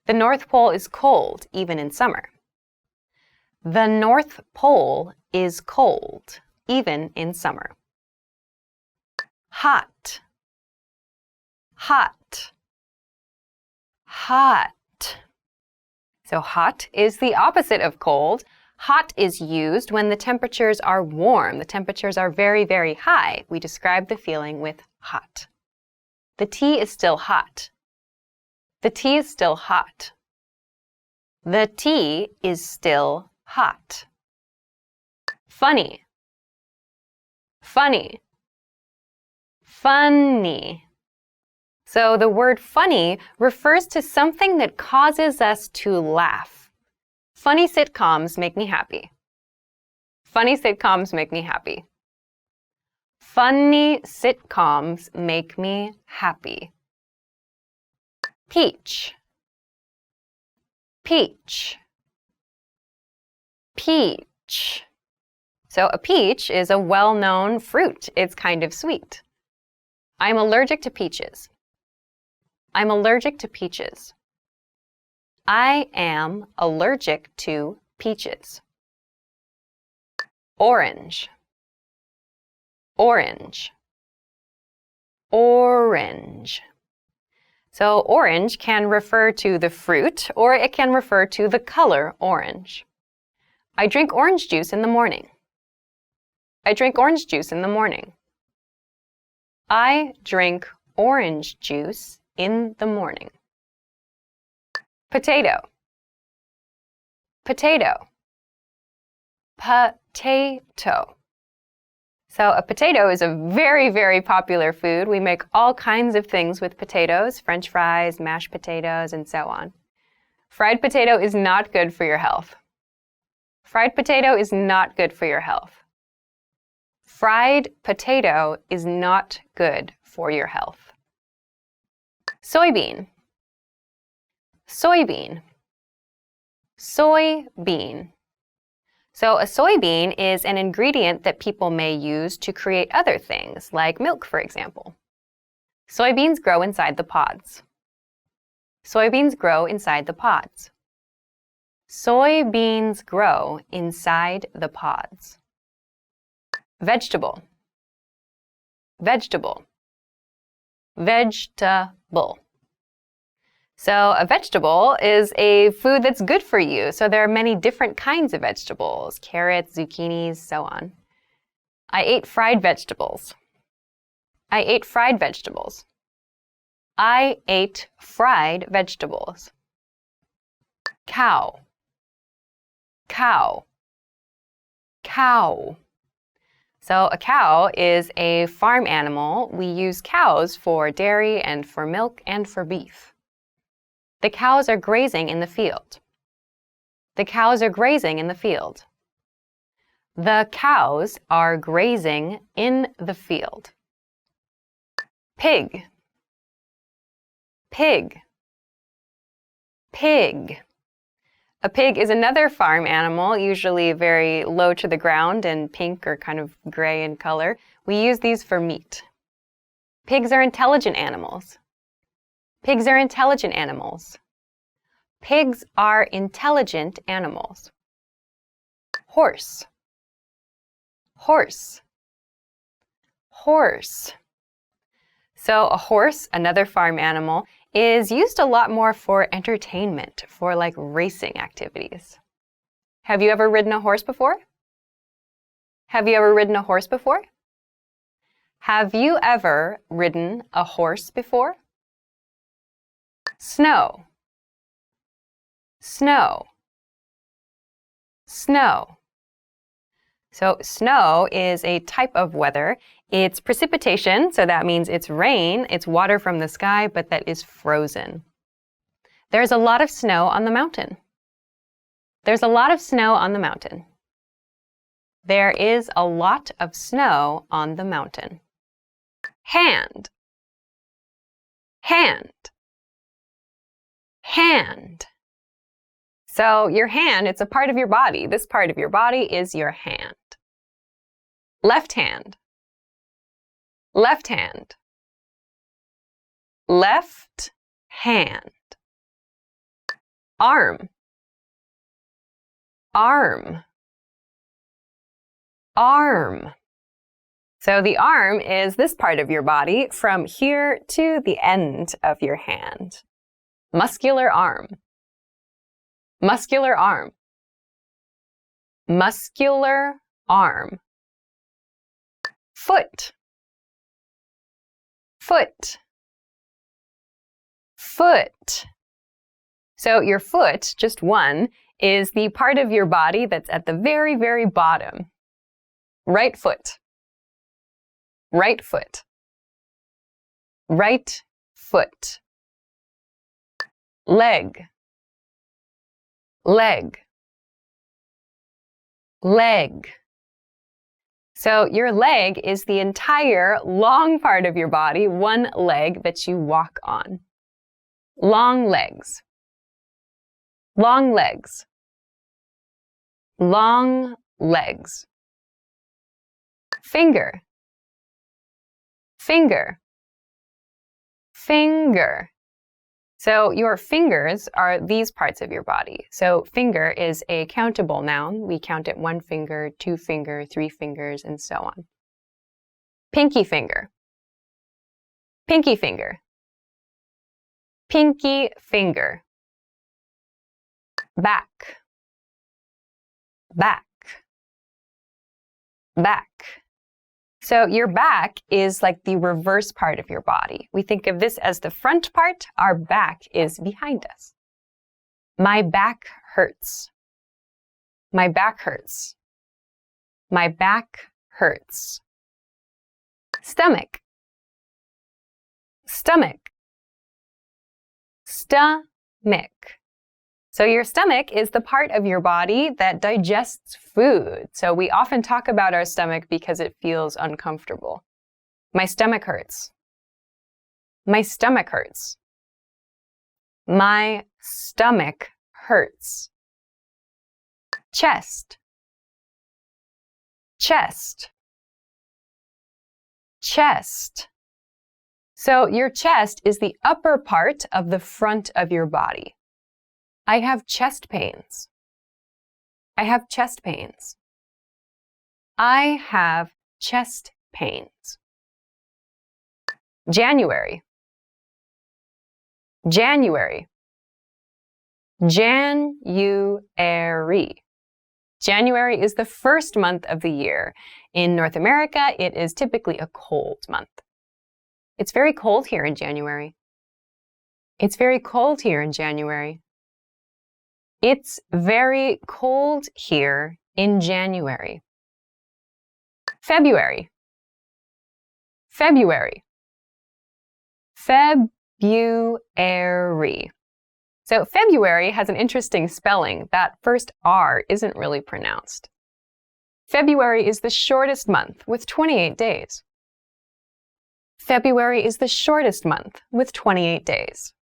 S2: The North Pole is cold even in summer. The North Pole is cold, even in summer. Hot, hot, hot. So hot is the opposite of cold. Hot is used when the temperatures are warm. The temperatures are very, very high. We describe the feeling with hot. The tea is still hot. The tea is still hot. The tea is still hot. Funny, funny, funny. So the word funny refers to something that causes us to laugh. Funny sitcoms make me happy. Funny sitcoms make me happy. Funny sitcoms make me happy. Peach, peach, peach. So a peach is a well-known fruit. It's kind of sweet. I'm allergic to peaches. I'm allergic to peaches. I am allergic to peaches. Orange, orange, orange. So orange can refer to the fruit or it can refer to the color orange. I drink orange juice in the morning. I drink orange juice in the morning. I drink orange juice in the morning. Potato, potato, potato. So a potato is a very, very popular food. We make all kinds of things with potatoes, French fries, mashed potatoes, and so on. Fried potato is not good for your health. Fried potato is not good for your health. Fried potato is not good for your health. Soybean, soybean, soybean. So a soybean is an ingredient that people may use to create other things, like milk, for example. Soybeans grow inside the pods. Soybeans grow inside the pods. Soybeans grow inside the pods. Vegetable, vegetable, vegetable. So a vegetable is a food that's good for you. So there are many different kinds of vegetables, carrots, zucchinis, so on. I ate fried vegetables. I ate fried vegetables. I ate fried vegetables. Cow, cow, cow. So a cow is a farm animal. We use cows for dairy and for milk and for beef. The cows are grazing in the field. The cows are grazing in the field. The cows are grazing in the field. Pig, pig, pig. A pig is another farm animal, usually very low to the ground and pink or kind of gray in color. We use these for meat. Pigs are intelligent animals. Pigs are intelligent animals. Pigs are intelligent animals. Horse, horse, horse. So a horse, another farm animal, is used a lot more for entertainment, for like racing activities. Have you ever ridden a horse before? Have you ever ridden a horse before? Have you ever ridden a horse before? Snow, snow, snow. So snow is a type of weather. It's precipitation, so that means it's rain, it's water from the sky, but that is frozen. There's a lot of snow on the mountain. There's a lot of snow on the mountain. There is a lot of snow on the mountain. Hand, hand, hand. So your hand, it's a part of your body. This part of your body is your hand. Left hand, left hand, left hand. Arm, arm, arm. So the arm is this part of your body from here to the end of your hand. Muscular arm, muscular arm, muscular arm. Foot, foot, foot. So your foot, just one, is the part of your body that's at the very, very bottom. Right foot, right foot, right foot. Leg, leg, leg. So your leg is the entire long part of your body, one leg that you walk on. Long legs, long legs, long legs. Finger, finger, finger. So your fingers are these parts of your body. So finger is a countable noun. We count it 1 finger, 2 finger, 3 fingers, and so on. Pinky finger, pinky finger, pinky finger. Back, back, back. So your back is like the reverse part of your body. We think of this as the front part. Our back is behind us. My back hurts. My back hurts. My back hurts. Stomach. Stomach. Stomach. So your stomach is the part of your body that digests food. So we often talk about our stomach because it feels uncomfortable. My stomach hurts. My stomach hurts. My stomach hurts. Chest. Chest. Chest. So your chest is the upper part of the front of your body. I have chest pains. I have chest pains. I have chest pains. January. January. January. January is the first month of the year. In North America, it is typically a cold month. It's very cold here in January. It's very cold here in January. It's very cold here in January. February. February. February. So February has an interesting spelling. That first R isn't really pronounced. February is the shortest month with 28 days. February is the shortest month with 28 days.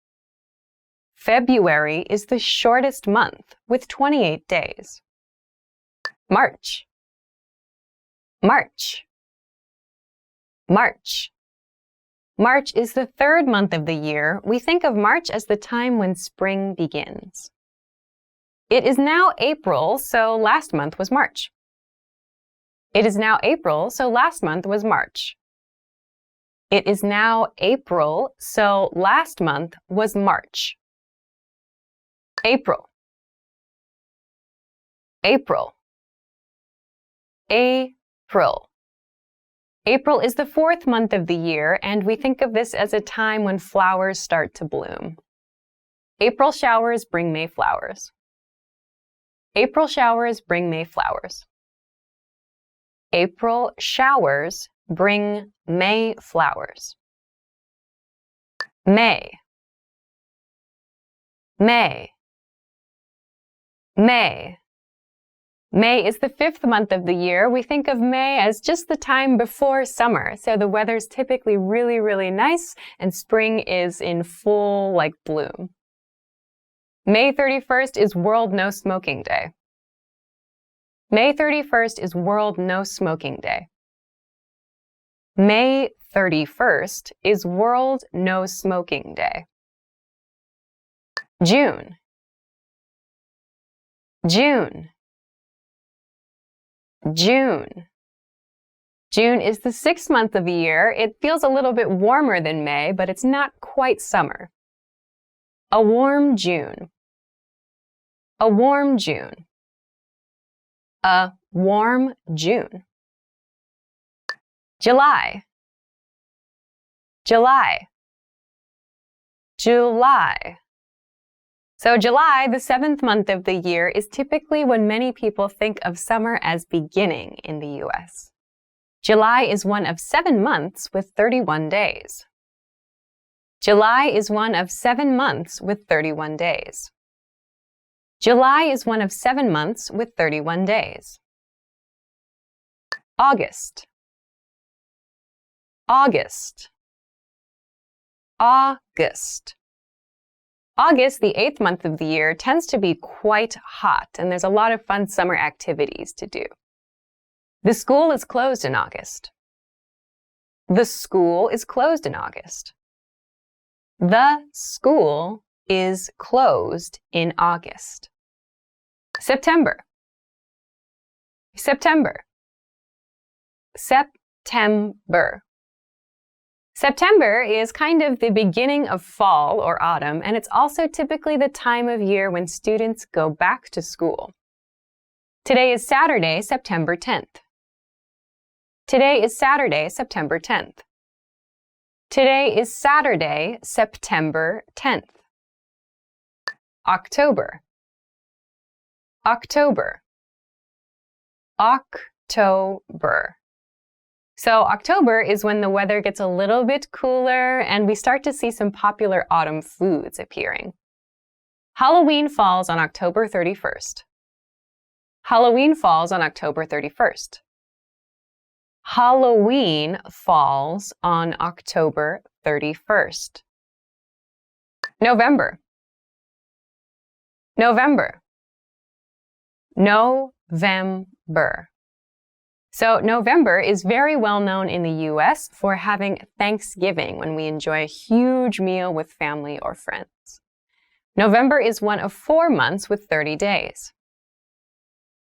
S2: February is the shortest month with 28 days. March. March. March. March is the third month of the year. We think of March as the time when spring begins. It is now April, so last month was March. It is now April, so last month was March. It is now April, so last month was March. April. April. April. April is the fourth month of the year, and we think of this as a time when flowers start to bloom. April showers bring May flowers. April showers bring May flowers. April showers bring May flowers. May. May. May. May is the fifth month of the year. We think of May as just the time before summer, so the weather's typically really, really nice, and spring is in full, bloom. May 31st is World No Smoking Day. May 31st is World No Smoking Day. May 31st is World No Smoking Day. June. June. June. June is the 6th month of the year. It feels a little bit warmer than May, but it's not quite summer. A warm June. A warm June. A warm June. July. July. July. So July, the 7th month of the year, is typically when many people think of summer as beginning in the US. July is one of 7 months with 31 days. July is one of 7 months with 31 days. July is one of 7 months with 31 days. August. August. August. August, the 8th month of the year, tends to be quite hot, and there's a lot of fun summer activities to do. The school is closed in August. The school is closed in August. The school is closed in August. September. September. September. September is kind of the beginning of fall or autumn, and it's also typically the time of year when students go back to school. Today is Saturday, September 10th. Today is Saturday, September 10th. Today is Saturday, September 10th. October. October. October. So October is when the weather gets a little bit cooler and we start to see some popular autumn foods appearing. Halloween falls on October 31st. Halloween falls on October 31st. Halloween falls on October 31st. November. November. November. So November is very well known in the US for having Thanksgiving, when we enjoy a huge meal with family or friends. November is one of 4 months with 30 days.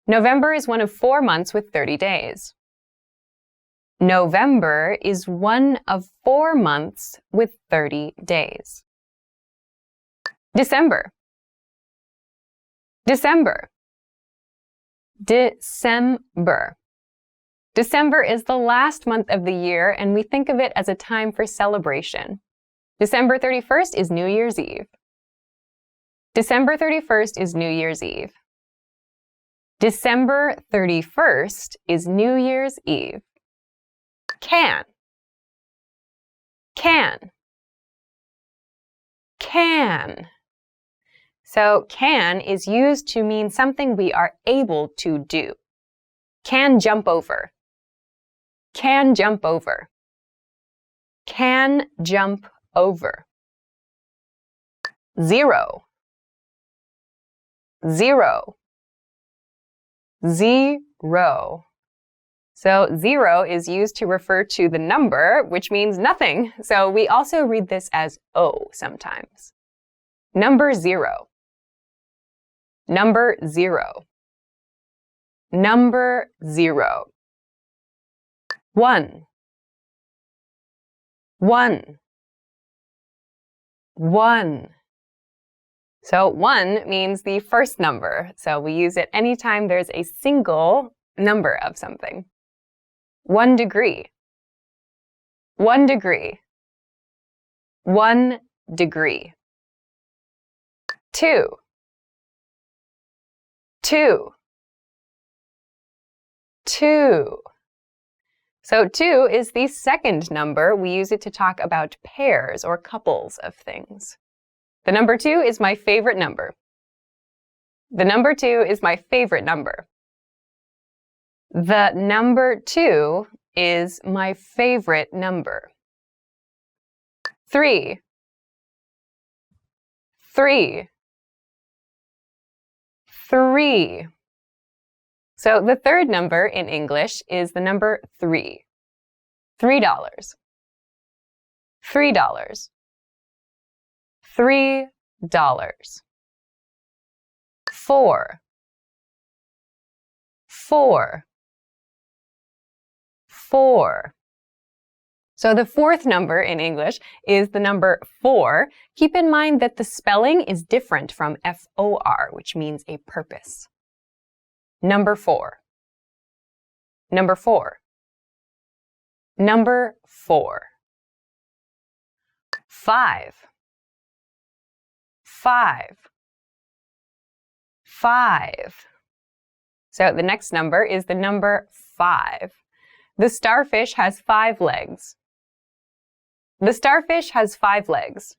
S2: November is one of 4 months with 30 days. November is one of 4 months with 30 days. December. December. December. December is the last month of the year, and we think of it as a time for celebration. December 31st is New Year's Eve. December 31st is New Year's Eve. December 31st is New Year's Eve. Can. Can. Can. So can is used to mean something we are able to do. Can jump over. Can jump over. Can jump over. Zero. Zero. Zero. So 0 is used to refer to the number, which means nothing. So we also read this as O sometimes. Number 0. Number 0. Number 0. 1. 1. 1. So 1 means the first number. So we use it anytime there's a single number of something. 1 degree. 1 degree. 1 degree. 2. 2. 2. So 2 is the second number. We use it to talk about pairs or couples of things. The number 2 is my favorite number. The number 2 is my favorite number. The number 2 is my favorite number. 3. 3. 3. So the third number in English is the number 3. $3. $3. $3. 4. 4. 4. So the fourth number in English is the number 4. Keep in mind that the spelling is different from F-O-R, which means a purpose. Number 4. Number 4. Number 4. 5. 5. 5. So the next number is the number 5. The starfish has 5 legs. The starfish has 5 legs.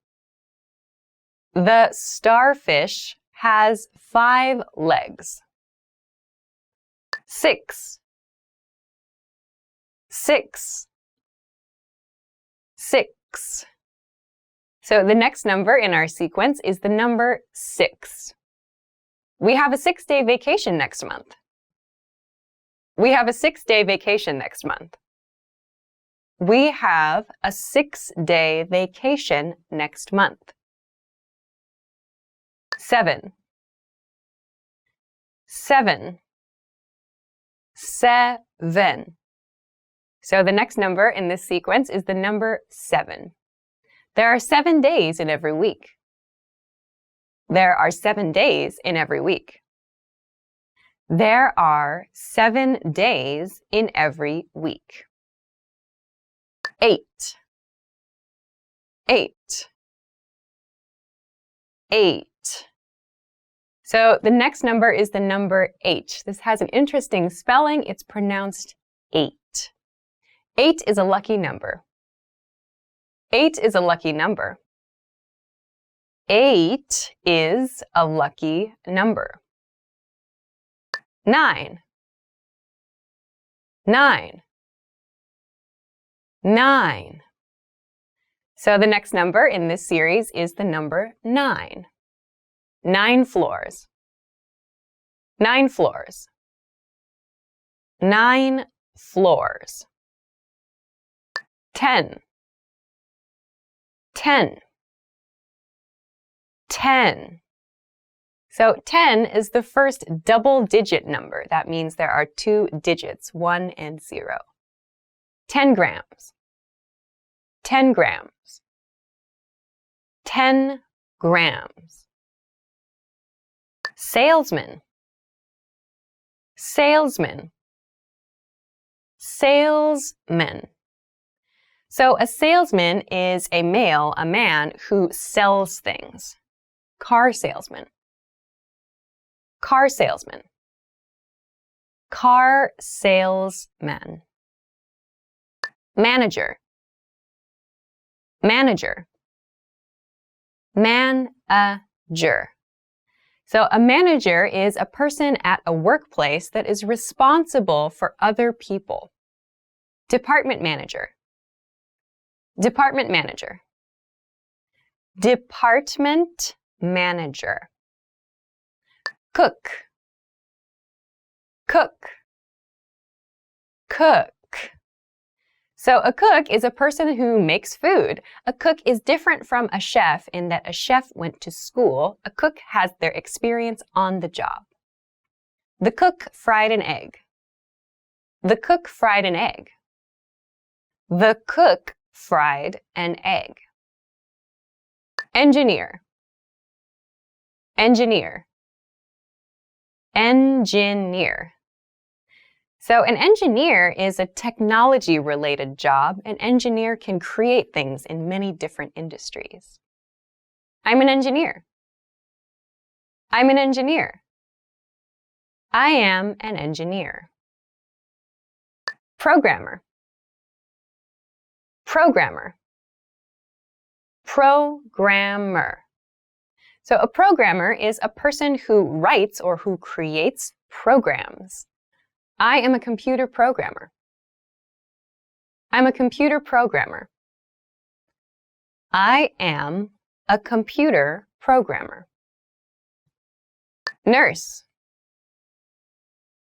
S2: The starfish has 5 legs. 6. 6. 6. So the next number in our sequence is the number 6. We have a 6-day vacation next month. We have a 6-day vacation next month. We have a 6-day vacation next month. 7. 7. 7. So the next number in this sequence is the number 7. There are 7 days in every week. There are 7 days in every week. There are 7 days in every week. 8. 8. 8. So the next number is the number 8. This has an interesting spelling. It's pronounced 8. 8 is a lucky number. 8 is a lucky number. 8 is a lucky number. 9. 9. 9. So the next number in this series is the number 9. 9 floors. 9 floors. 9 floors. 10. 10. 10. So 10 is the first double-digit number. That means there are 2 digits, 1 and 0. 10 grams. 10 grams. 10 grams. Salesman. Salesman. Salesman. So a salesman is a male, a man who sells things. Car salesman. Car salesman. Car salesman. Manager. Manager. Manager. So a manager is a person at a workplace that is responsible for other people. Department manager. Department manager. Department manager. Cook. Cook. Cook. So a cook is a person who makes food. A cook is different from a chef in that a chef went to school. A cook has their experience on the job. The cook fried an egg. The cook fried an egg. The cook fried an egg. Engineer. Engineer. Engineer. So an engineer is a technology-related job. An engineer can create things in many different industries. I'm an engineer. I'm an engineer. I am an engineer. Programmer. Programmer. Programmer. So a programmer is a person who writes or who creates programs. I am a computer programmer. I'm a computer programmer. I am a computer programmer. Nurse.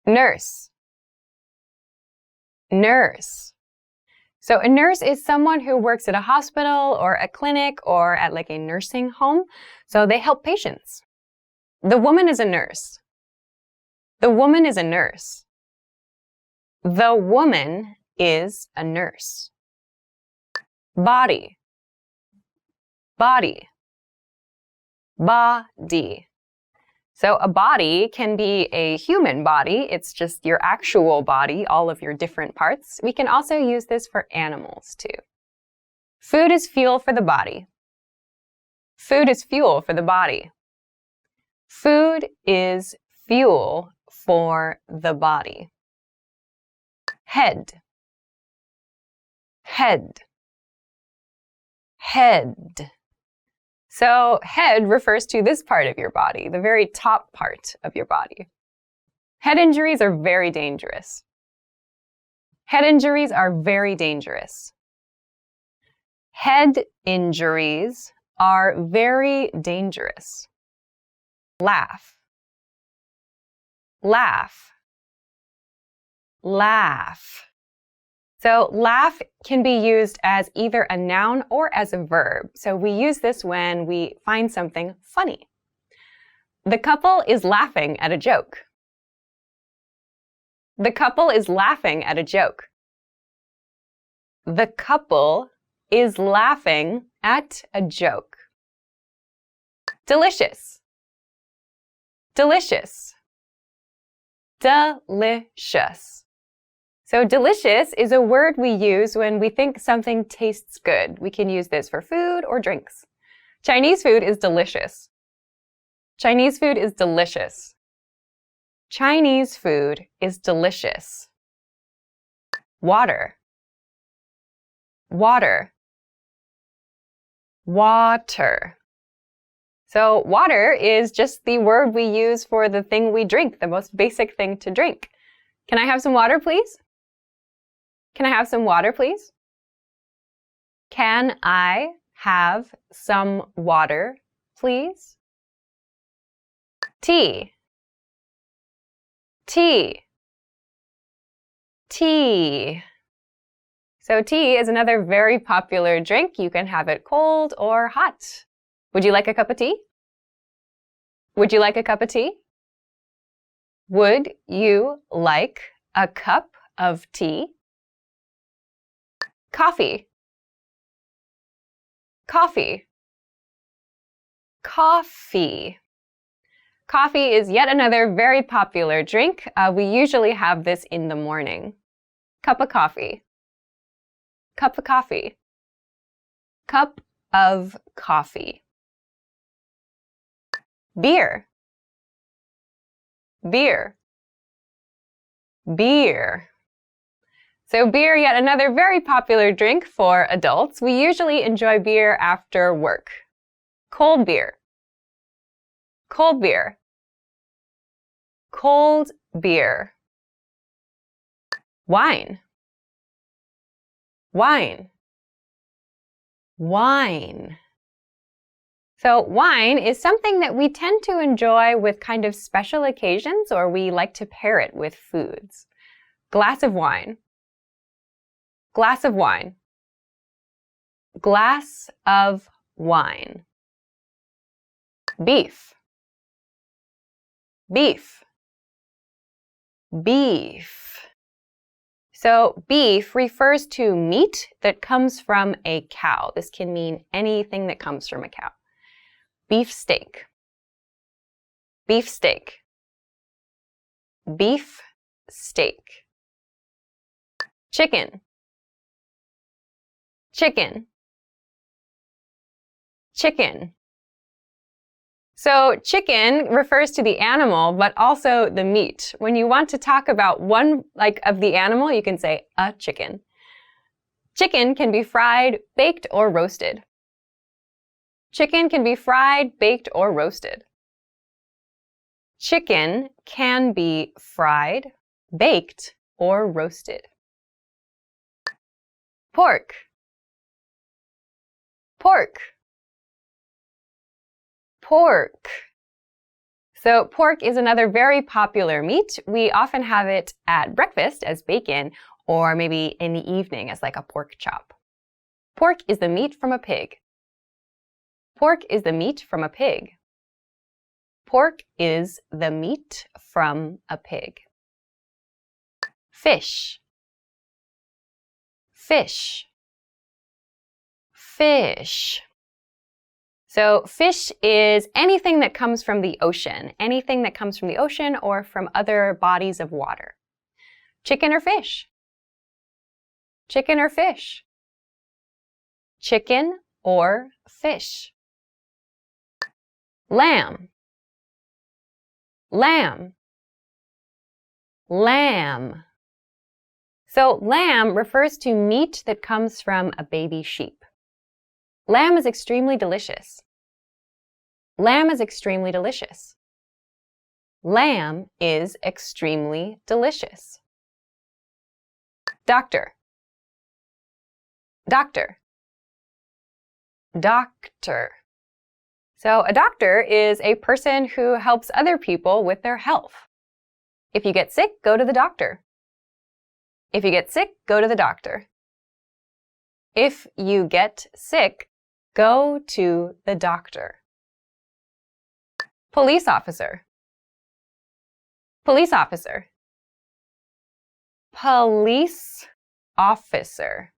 S2: Nurse. Nurse. So a nurse is someone who works at a hospital or a clinic or at like a nursing home. So they help patients. The woman is a nurse. The woman is a nurse. The woman is a nurse? Body, body, body. So a body can be a human body. It's just your actual body, all of your different parts. We can also use this for animals too. Food is fuel for the body. Food is fuel for the body. Food is fuel for the body. Head, head, head. So head refers to this part of your body, the very top part of your body. Head injuries are very dangerous. Head injuries are very dangerous. Head injuries are very dangerous. Laugh, laugh, laugh. So laugh can be used as either a noun or as a verb. So we use this when we find something funny. The couple is laughing at a joke. The couple is laughing at a joke. The couple is laughing at a joke. Delicious, delicious, delicious. So delicious is a word we use when we think something tastes good. We can use this for food or drinks. Chinese food is delicious. Chinese food is delicious. Chinese food is delicious. Water, water, water. So water is just the word we use for the thing we drink, the most basic thing to drink. Can I have some water, please? Can I have some water, please? Can I have some water, please? Tea, tea, tea. So tea is another very popular drink. You can have it cold or hot. Would you like a cup of tea? Would you like a cup of tea? Would you like a cup of tea? Coffee, coffee, coffee. Coffee is yet another very popular drink. We usually have this in the morning. Cup of coffee, cup of coffee, cup of coffee. Beer, beer, beer. So beer, yet another very popular drink for adults. We usually enjoy beer after work. Cold beer, cold beer, cold beer. Wine, wine, wine. So wine is something that we tend to enjoy with kind of special occasions, or we like to pair it with foods. Glass of wine, glass of wine, glass of wine. Beef, beef, beef. So beef refers to meat that comes from a cow. This can mean anything that comes from a cow. Beef steak, beef steak, beef steak. Chicken, chicken, chicken. So chicken refers to the animal, but also the meat. When you want to talk about one of the animal, you can say a chicken. Chicken can be fried, baked, or roasted. Chicken can be fried, baked, or roasted. Chicken can be fried, baked, or roasted. Pork, pork, pork. So pork is another very popular meat. We often have it at breakfast as bacon, or maybe in the evening as like a pork chop. Pork is the meat from a pig. Pork is the meat from a pig. Pork is the meat from a pig. Fish, fish, fish. So fish is anything that comes from the ocean, anything that comes from the ocean or from other bodies of water. Chicken or fish? Chicken or fish? Chicken or fish? Lamb, lamb, lamb. So lamb refers to meat that comes from a baby sheep. Lamb is extremely delicious. Lamb is extremely delicious. Lamb is extremely delicious. Doctor, doctor, doctor. So a doctor is a person who helps other people with their health. If you get sick, go to the doctor. If you get sick, go to the doctor. If you get sick, go to the doctor. Police officer, police officer, police officer.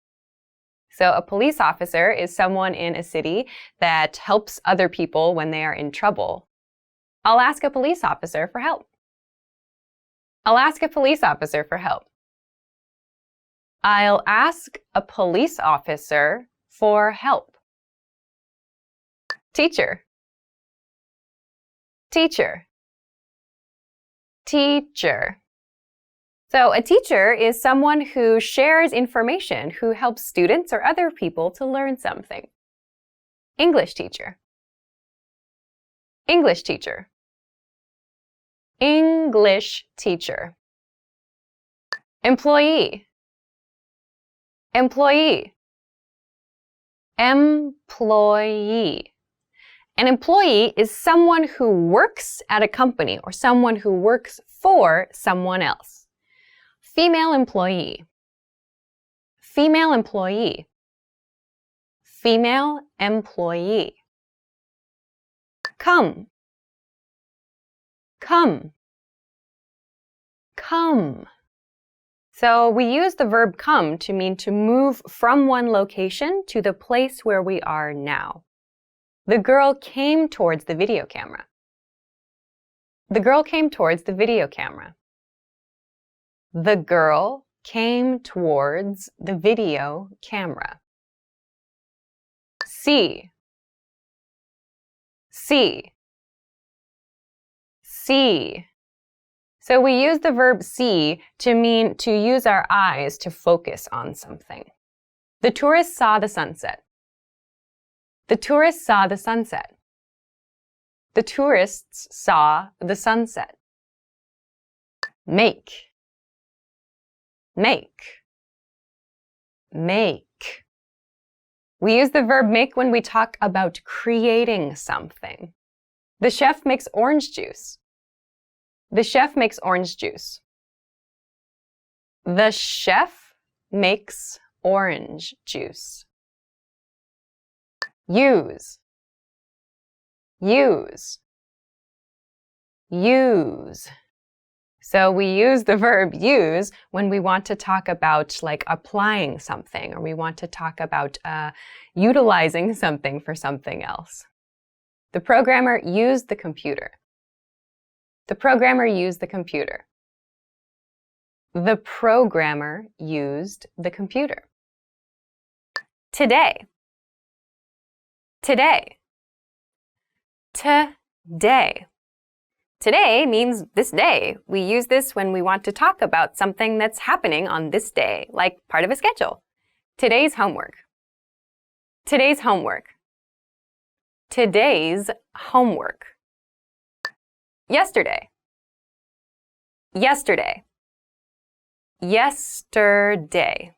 S2: So a police officer is someone in a city that helps other people when they are in trouble. I'll ask a police officer for help. I'll ask a police officer for help. I'll ask a police officer for help. Teacher, teacher, teacher. So a teacher is someone who shares information, who helps students or other people to learn something. English teacher, English teacher, English teacher. Employee, employee, employee. An employee is someone who works at a company or someone who works for someone else. Female employee, female employee, female employee. Come, come, come. So we use the verb come to mean to move from one location to the place where we are now. The girl came towards the video camera. The girl came towards the video camera. The girl came towards the video camera. See, see, see. So we use the verb see to mean to use our eyes to focus on something. The tourists saw the sunset. The tourists saw the sunset. The tourists saw the sunset. Make, make, make. We use the verb make when we talk about creating something. The chef makes orange juice. The chef makes orange juice. The chef makes orange juice. Use, use, use. So we use the verb use when we want to talk about like applying something, or we want to talk about utilizing something for something else. The programmer used the computer. The programmer used the computer. The programmer used the computer. Today, today, today. Today means this day. We use this when we want to talk about something that's happening on this day, like part of a schedule. Today's homework. Today's homework. Today's homework. Yesterday. Yesterday. Yesterday.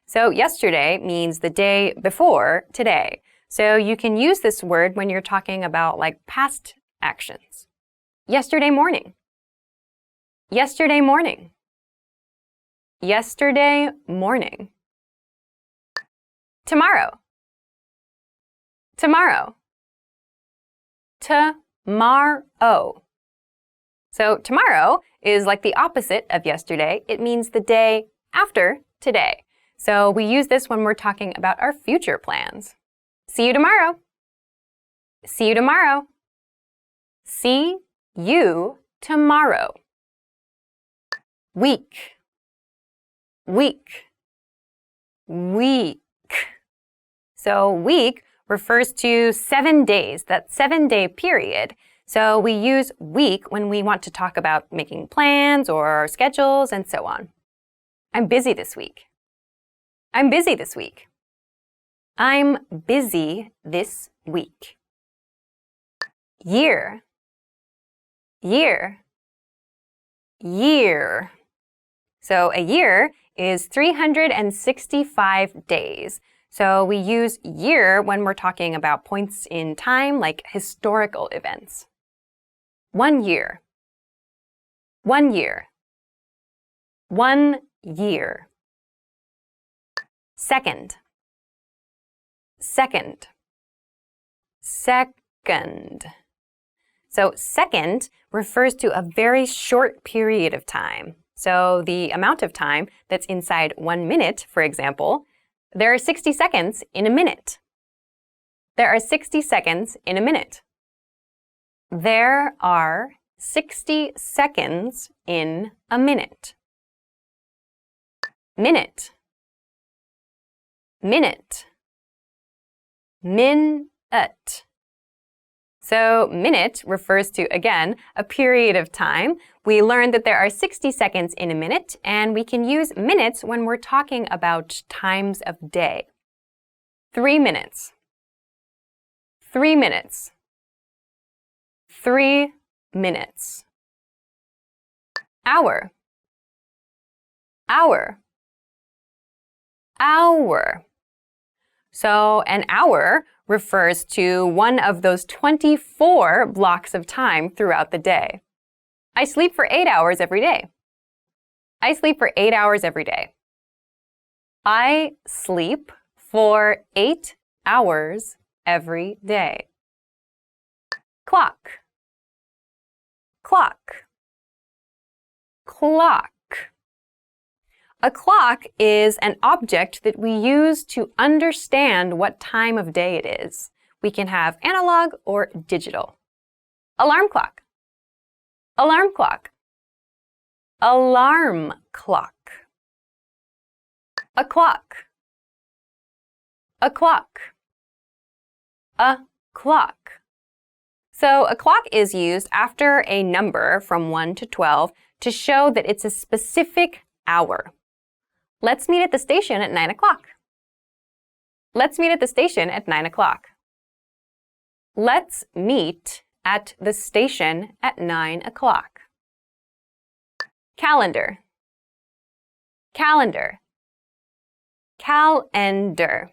S2: So yesterday means the day before today. So you can use this word when you're talking about like past actions. Yesterday morning. Yesterday morning. Yesterday morning. Tomorrow. Tomorrow. Tomorrow. So tomorrow is like the opposite of yesterday. It means the day after today. So we use this when we're talking about our future plans. See you tomorrow. See you tomorrow. See you tomorrow. Week, week, week. So week refers to 7 days, that 7-day period. So we use week when we want to talk about making plans or schedules and so on. I'm busy this week. I'm busy this week. I'm busy this week. Year, year, year. So a year is 365 days. So we use year when we're talking about points in time, like historical events. 1 year. 1 year. 1 year. Second. Second. Second. So second refers to a very short period of time. So the amount of time that's inside 1 minute, for example, there are 60 seconds in a minute. There are 60 seconds in a minute. There are 60 seconds in a minute. Minute. Minute. Minute. So minute refers to, again, a period of time. We learned that there are 60 seconds in a minute, and we can use minutes when we're talking about times of day. 3 minutes. 3 minutes. 3 minutes. Hour. Hour. Hour. So an hour refers to one of those 24 blocks of time throughout the day. I sleep for 8 hours every day. I sleep for 8 hours every day. I sleep for 8 hours every day. Clock. Clock. Clock. A clock is an object that we use to understand what time of day it is. We can have analog or digital. Alarm clock. Alarm clock. Alarm clock. A clock. A clock. A clock. So a clock is used after a number from 1 to 12 to show that it's a specific hour. Let's meet at the station at 9 o'clock. Let's meet at the station at 9 o'clock. Let's meet at the station at 9 o'clock. Calendar. Calendar. Calendar.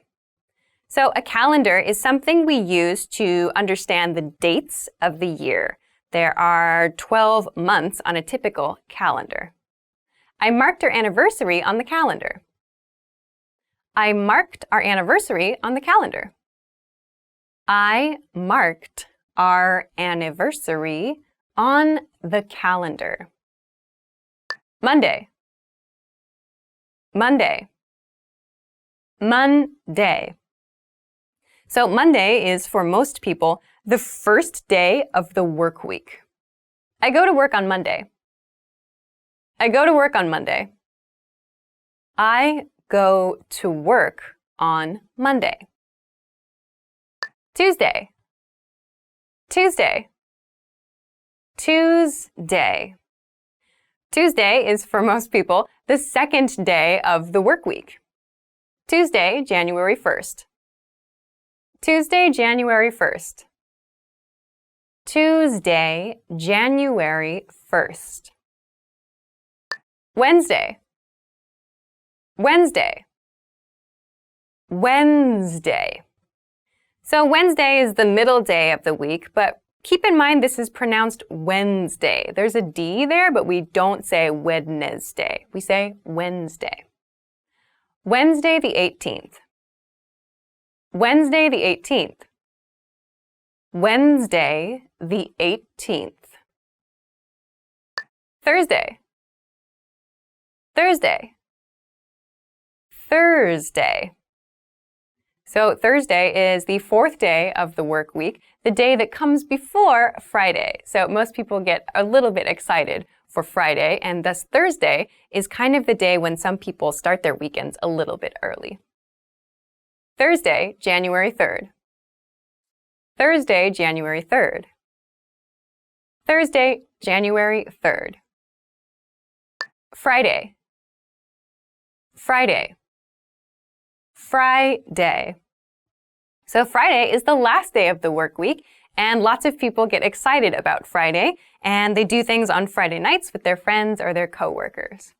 S2: So a calendar is something we use to understand the dates of the year. There are 12 months on a typical calendar. I marked our anniversary on the calendar. I marked our anniversary on the calendar. I marked our anniversary on the calendar. Monday. Monday. Monday. So Monday is, for most people, the first day of the work week. I go to work on Monday. I go to work on Monday. I go to work on Monday. Tuesday. Tuesday. Tuesday. Tuesday is, for most people, the second day of the work week. Tuesday, January 1st. Tuesday, January 1st. Tuesday, January 1st. Wednesday. Wednesday. Wednesday. So Wednesday is the middle day of the week, but keep in mind this is pronounced Wednesday. There's a D there, but we don't say Wednesday. We say Wednesday. Wednesday the 18th. Wednesday the 18th. Wednesday the 18th. Thursday. Thursday. Thursday. So Thursday is the fourth day of the work week, the day that comes before Friday. So most people get a little bit excited for Friday, and thus Thursday is kind of the day when some people start their weekends a little bit early. Thursday, January 3rd. Thursday, January 3rd. Thursday, January 3rd. Friday. Friday. Friday. So Friday is the last day of the work week, and lots of people get excited about Friday, and they do things on Friday nights with their friends or their coworkers.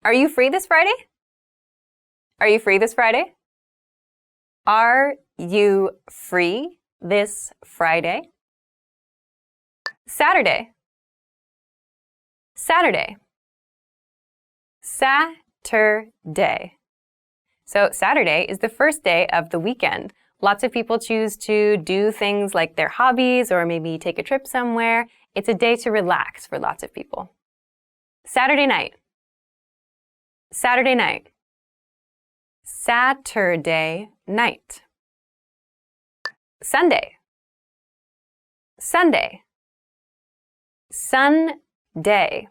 S2: Are you free this Friday? Are you free this Friday? Are you free this Friday? Saturday. Saturday. Saturday. So Saturday is the first day of the weekend. Lots of people choose to do things like their hobbies or maybe take a trip somewhere. It's a day to relax for lots of people. Saturday night. Saturday night. Saturday night. Sunday. Sunday. Sunday.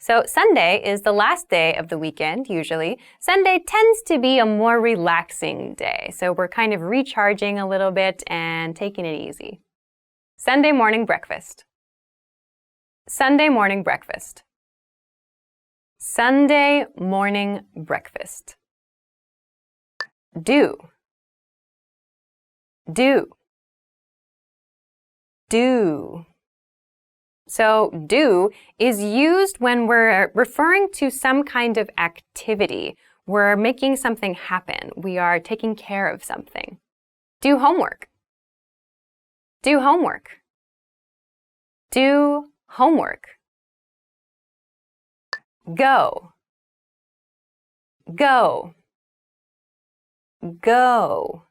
S2: So Sunday is the last day of the weekend, usually. Sunday tends to be a more relaxing day, so we're kind of recharging a little bit and taking it easy. Sunday morning breakfast. Sunday morning breakfast. Sunday morning breakfast. Do. Do. Do. So do is used when we're referring to some kind of activity. We're making something happen. We are taking care of something. Do homework. Do homework. Do homework. Go. Go. Go.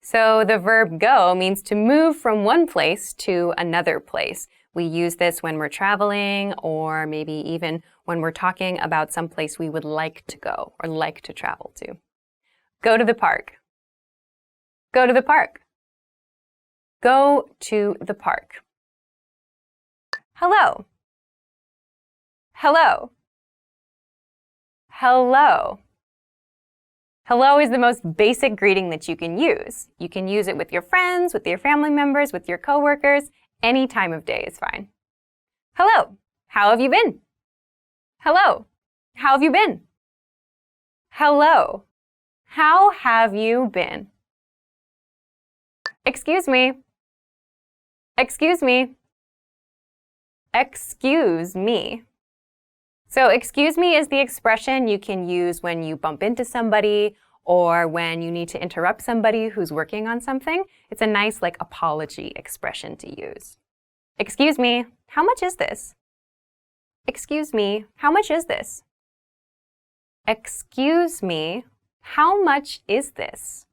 S2: So the verb go means to move from one place to another place. We use this when we're traveling or maybe even when we're talking about some place we would like to go or like to travel to. Go to the park. Go to the park. Go to the park. Hello. Hello. Hello. Hello is the most basic greeting that you can use. You can use it with your friends, with your family members, with your coworkers. Any time of day is fine. Hello, how have you been? Hello, how have you been? Hello, how have you been? Excuse me. Excuse me. Excuse me. So excuse me is the expression you can use when you bump into somebody or when you need to interrupt somebody who's working on something. It's a nice apology expression to use. Excuse me, how much is this? Excuse me, how much is this? Excuse me, how much is this?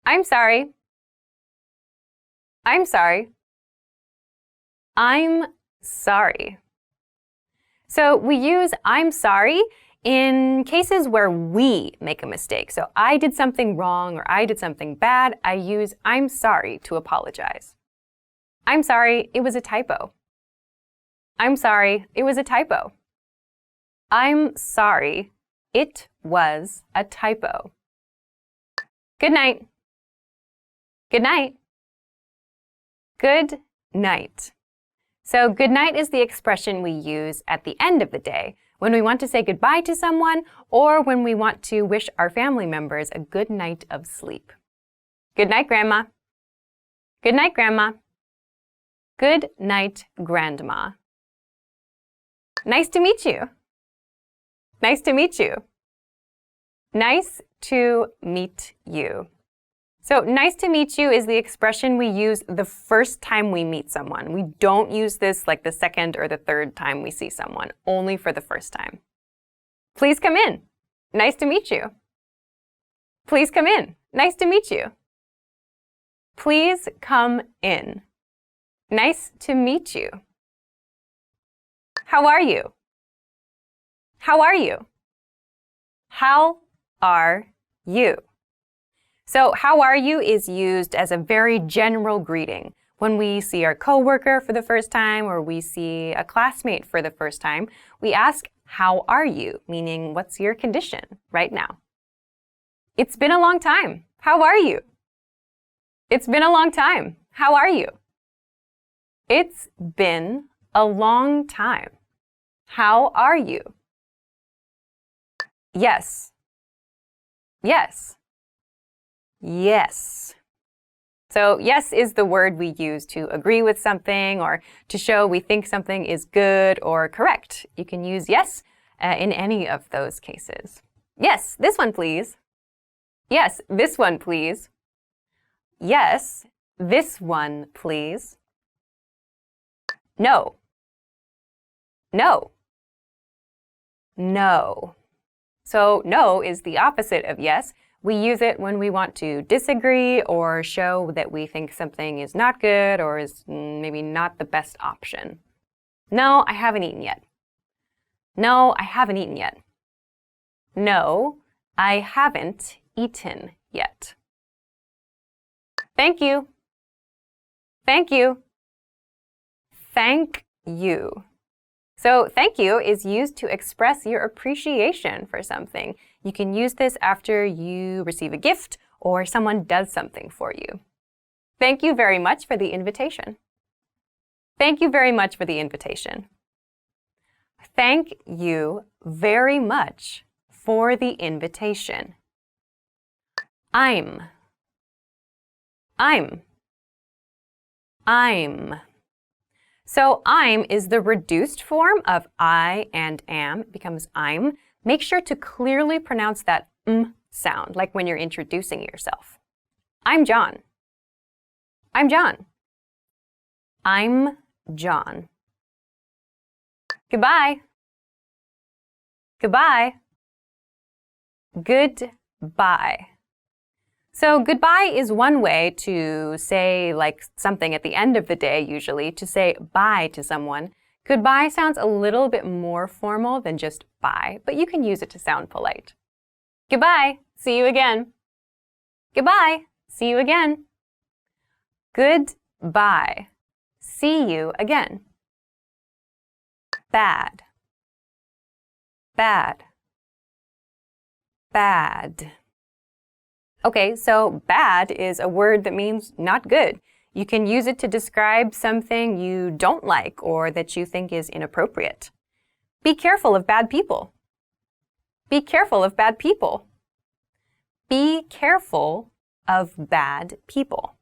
S2: I'm sorry. I'm sorry. I'm sorry. So we use I'm sorry in cases where we make a mistake. So I did something wrong or I did something bad. I use I'm sorry to apologize. I'm sorry, it was a typo. I'm sorry, it was a typo. I'm sorry, it was a typo. Good night. Good night. Good night. So good night is the expression we use at the end of the day when we want to say goodbye to someone or when we want to wish our family members a good night of sleep. Good night, Grandma. Good night, Grandma. Good night, Grandma. Nice to meet you. Nice to meet you. Nice to meet you. So nice to meet you is the expression we use the first time we meet someone. We don't use this the second or the third time we see someone, only for the first time. Please come in. Nice to meet you. Please come in. Nice to meet you. Please come in. Nice to meet you. How are you? How are you? How are you? So, how are you is used as a very general greeting. When we see our coworker for the first time or we see a classmate for the first time, we ask, how are you? Meaning, what's your condition right now? It's been a long time. How are you? It's been a long time. How are you? It's been a long time. How are you? Yes. Yes. Yes. So yes is the word we use to agree with something or to show we think something is good or correct. You can use yes in any of those cases. Yes, this one please. Yes, this one please. Yes, this one please. No. No. No. So no is the opposite of yes. We use it when we want to disagree or show that we think something is not good or is maybe not the best option. No, I haven't eaten yet. No, I haven't eaten yet. No, I haven't eaten yet. Thank you. Thank you. Thank you. So thank you is used to express your appreciation for something. You can use this after you receive a gift or someone does something for you. Thank you very much for the invitation. Thank you very much for the invitation. Thank you very much for the invitation. I'm. So I'm is the reduced form of I and am. It becomes I'm. Make sure to clearly pronounce that sound, like when you're introducing yourself. I'm John. I'm John. I'm John. Goodbye. Goodbye. Goodbye. So goodbye is one way to say like something at the end of the day usually, to say bye to someone. Goodbye sounds a little bit more formal than just bye, but you can use it to sound polite. Goodbye, see you again. Goodbye, see you again. Goodbye, see you again. Bad. Bad. Bad. Okay, so bad is a word that means not good. You can use it to describe something you don't like or that you think is inappropriate. Be careful of bad people. Be careful of bad people. Be careful of bad people.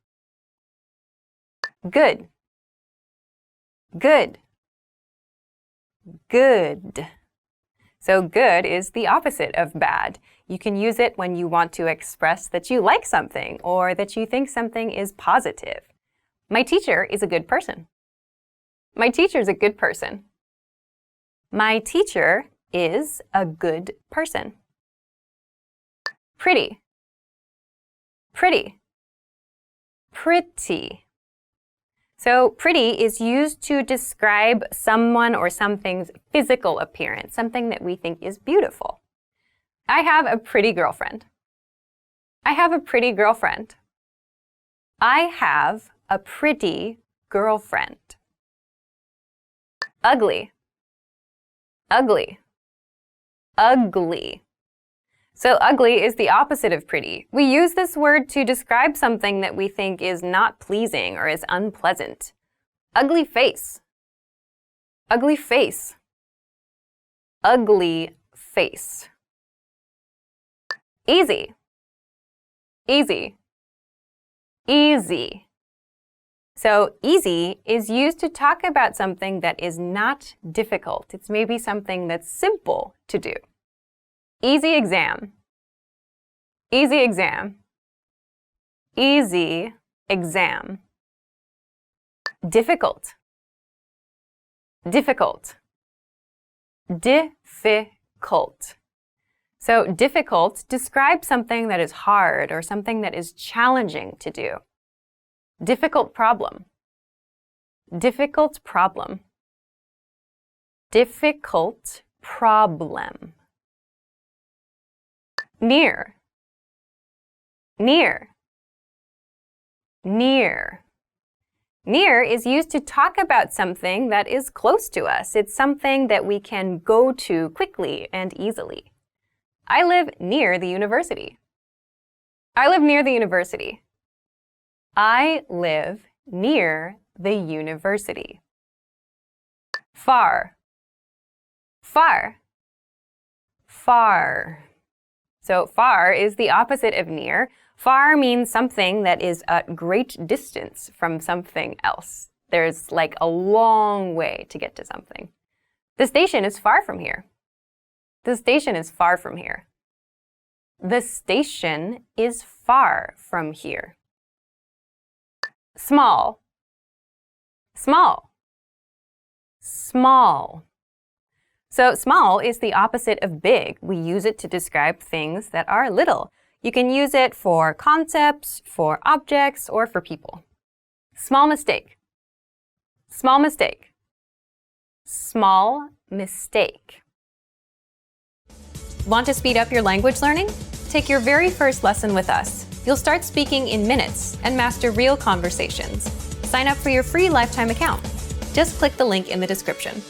S2: Good. Good. Good. So good is the opposite of bad. You can use it when you want to express that you like something or that you think something is positive. My teacher is a good person. My teacher is a good person. My teacher is a good person. Pretty. Pretty. Pretty. So pretty is used to describe someone or something's physical appearance, something that we think is beautiful. I have a pretty girlfriend. I have a pretty girlfriend. I have a pretty girlfriend. Ugly. Ugly. Ugly. So ugly is the opposite of pretty. We use this word to describe something that we think is not pleasing or is unpleasant. Ugly face. Ugly face. Ugly face. Easy. Easy. Easy. So easy is used to talk about something that is not difficult. It's maybe something that's simple to do. Easy exam. Easy exam. Easy exam. Difficult. Difficult. Difficult. So difficult describes something that is hard or something that is challenging to do. Difficult problem. Difficult problem. Difficult problem. Near. Near. Near. Near is used to talk about something that is close to us. It's something that we can go to quickly and easily. I live near the university. I live near the university. I live near the university. Far. Far. Far. So far is the opposite of near. Far means something that is at great distance from something else. There's like a long way to get to something. The station is far from here. The station is far from here. The station is far from here. Small. Small. Small. So small is the opposite of big. We use it to describe things that are little. You can use it for concepts, for objects, or for people. Small mistake. Small mistake. Small mistake. Want to speed up your language learning? Take your very first lesson with us. You'll start speaking in minutes and master real conversations. Sign up for your free lifetime account. Just click the link in the description.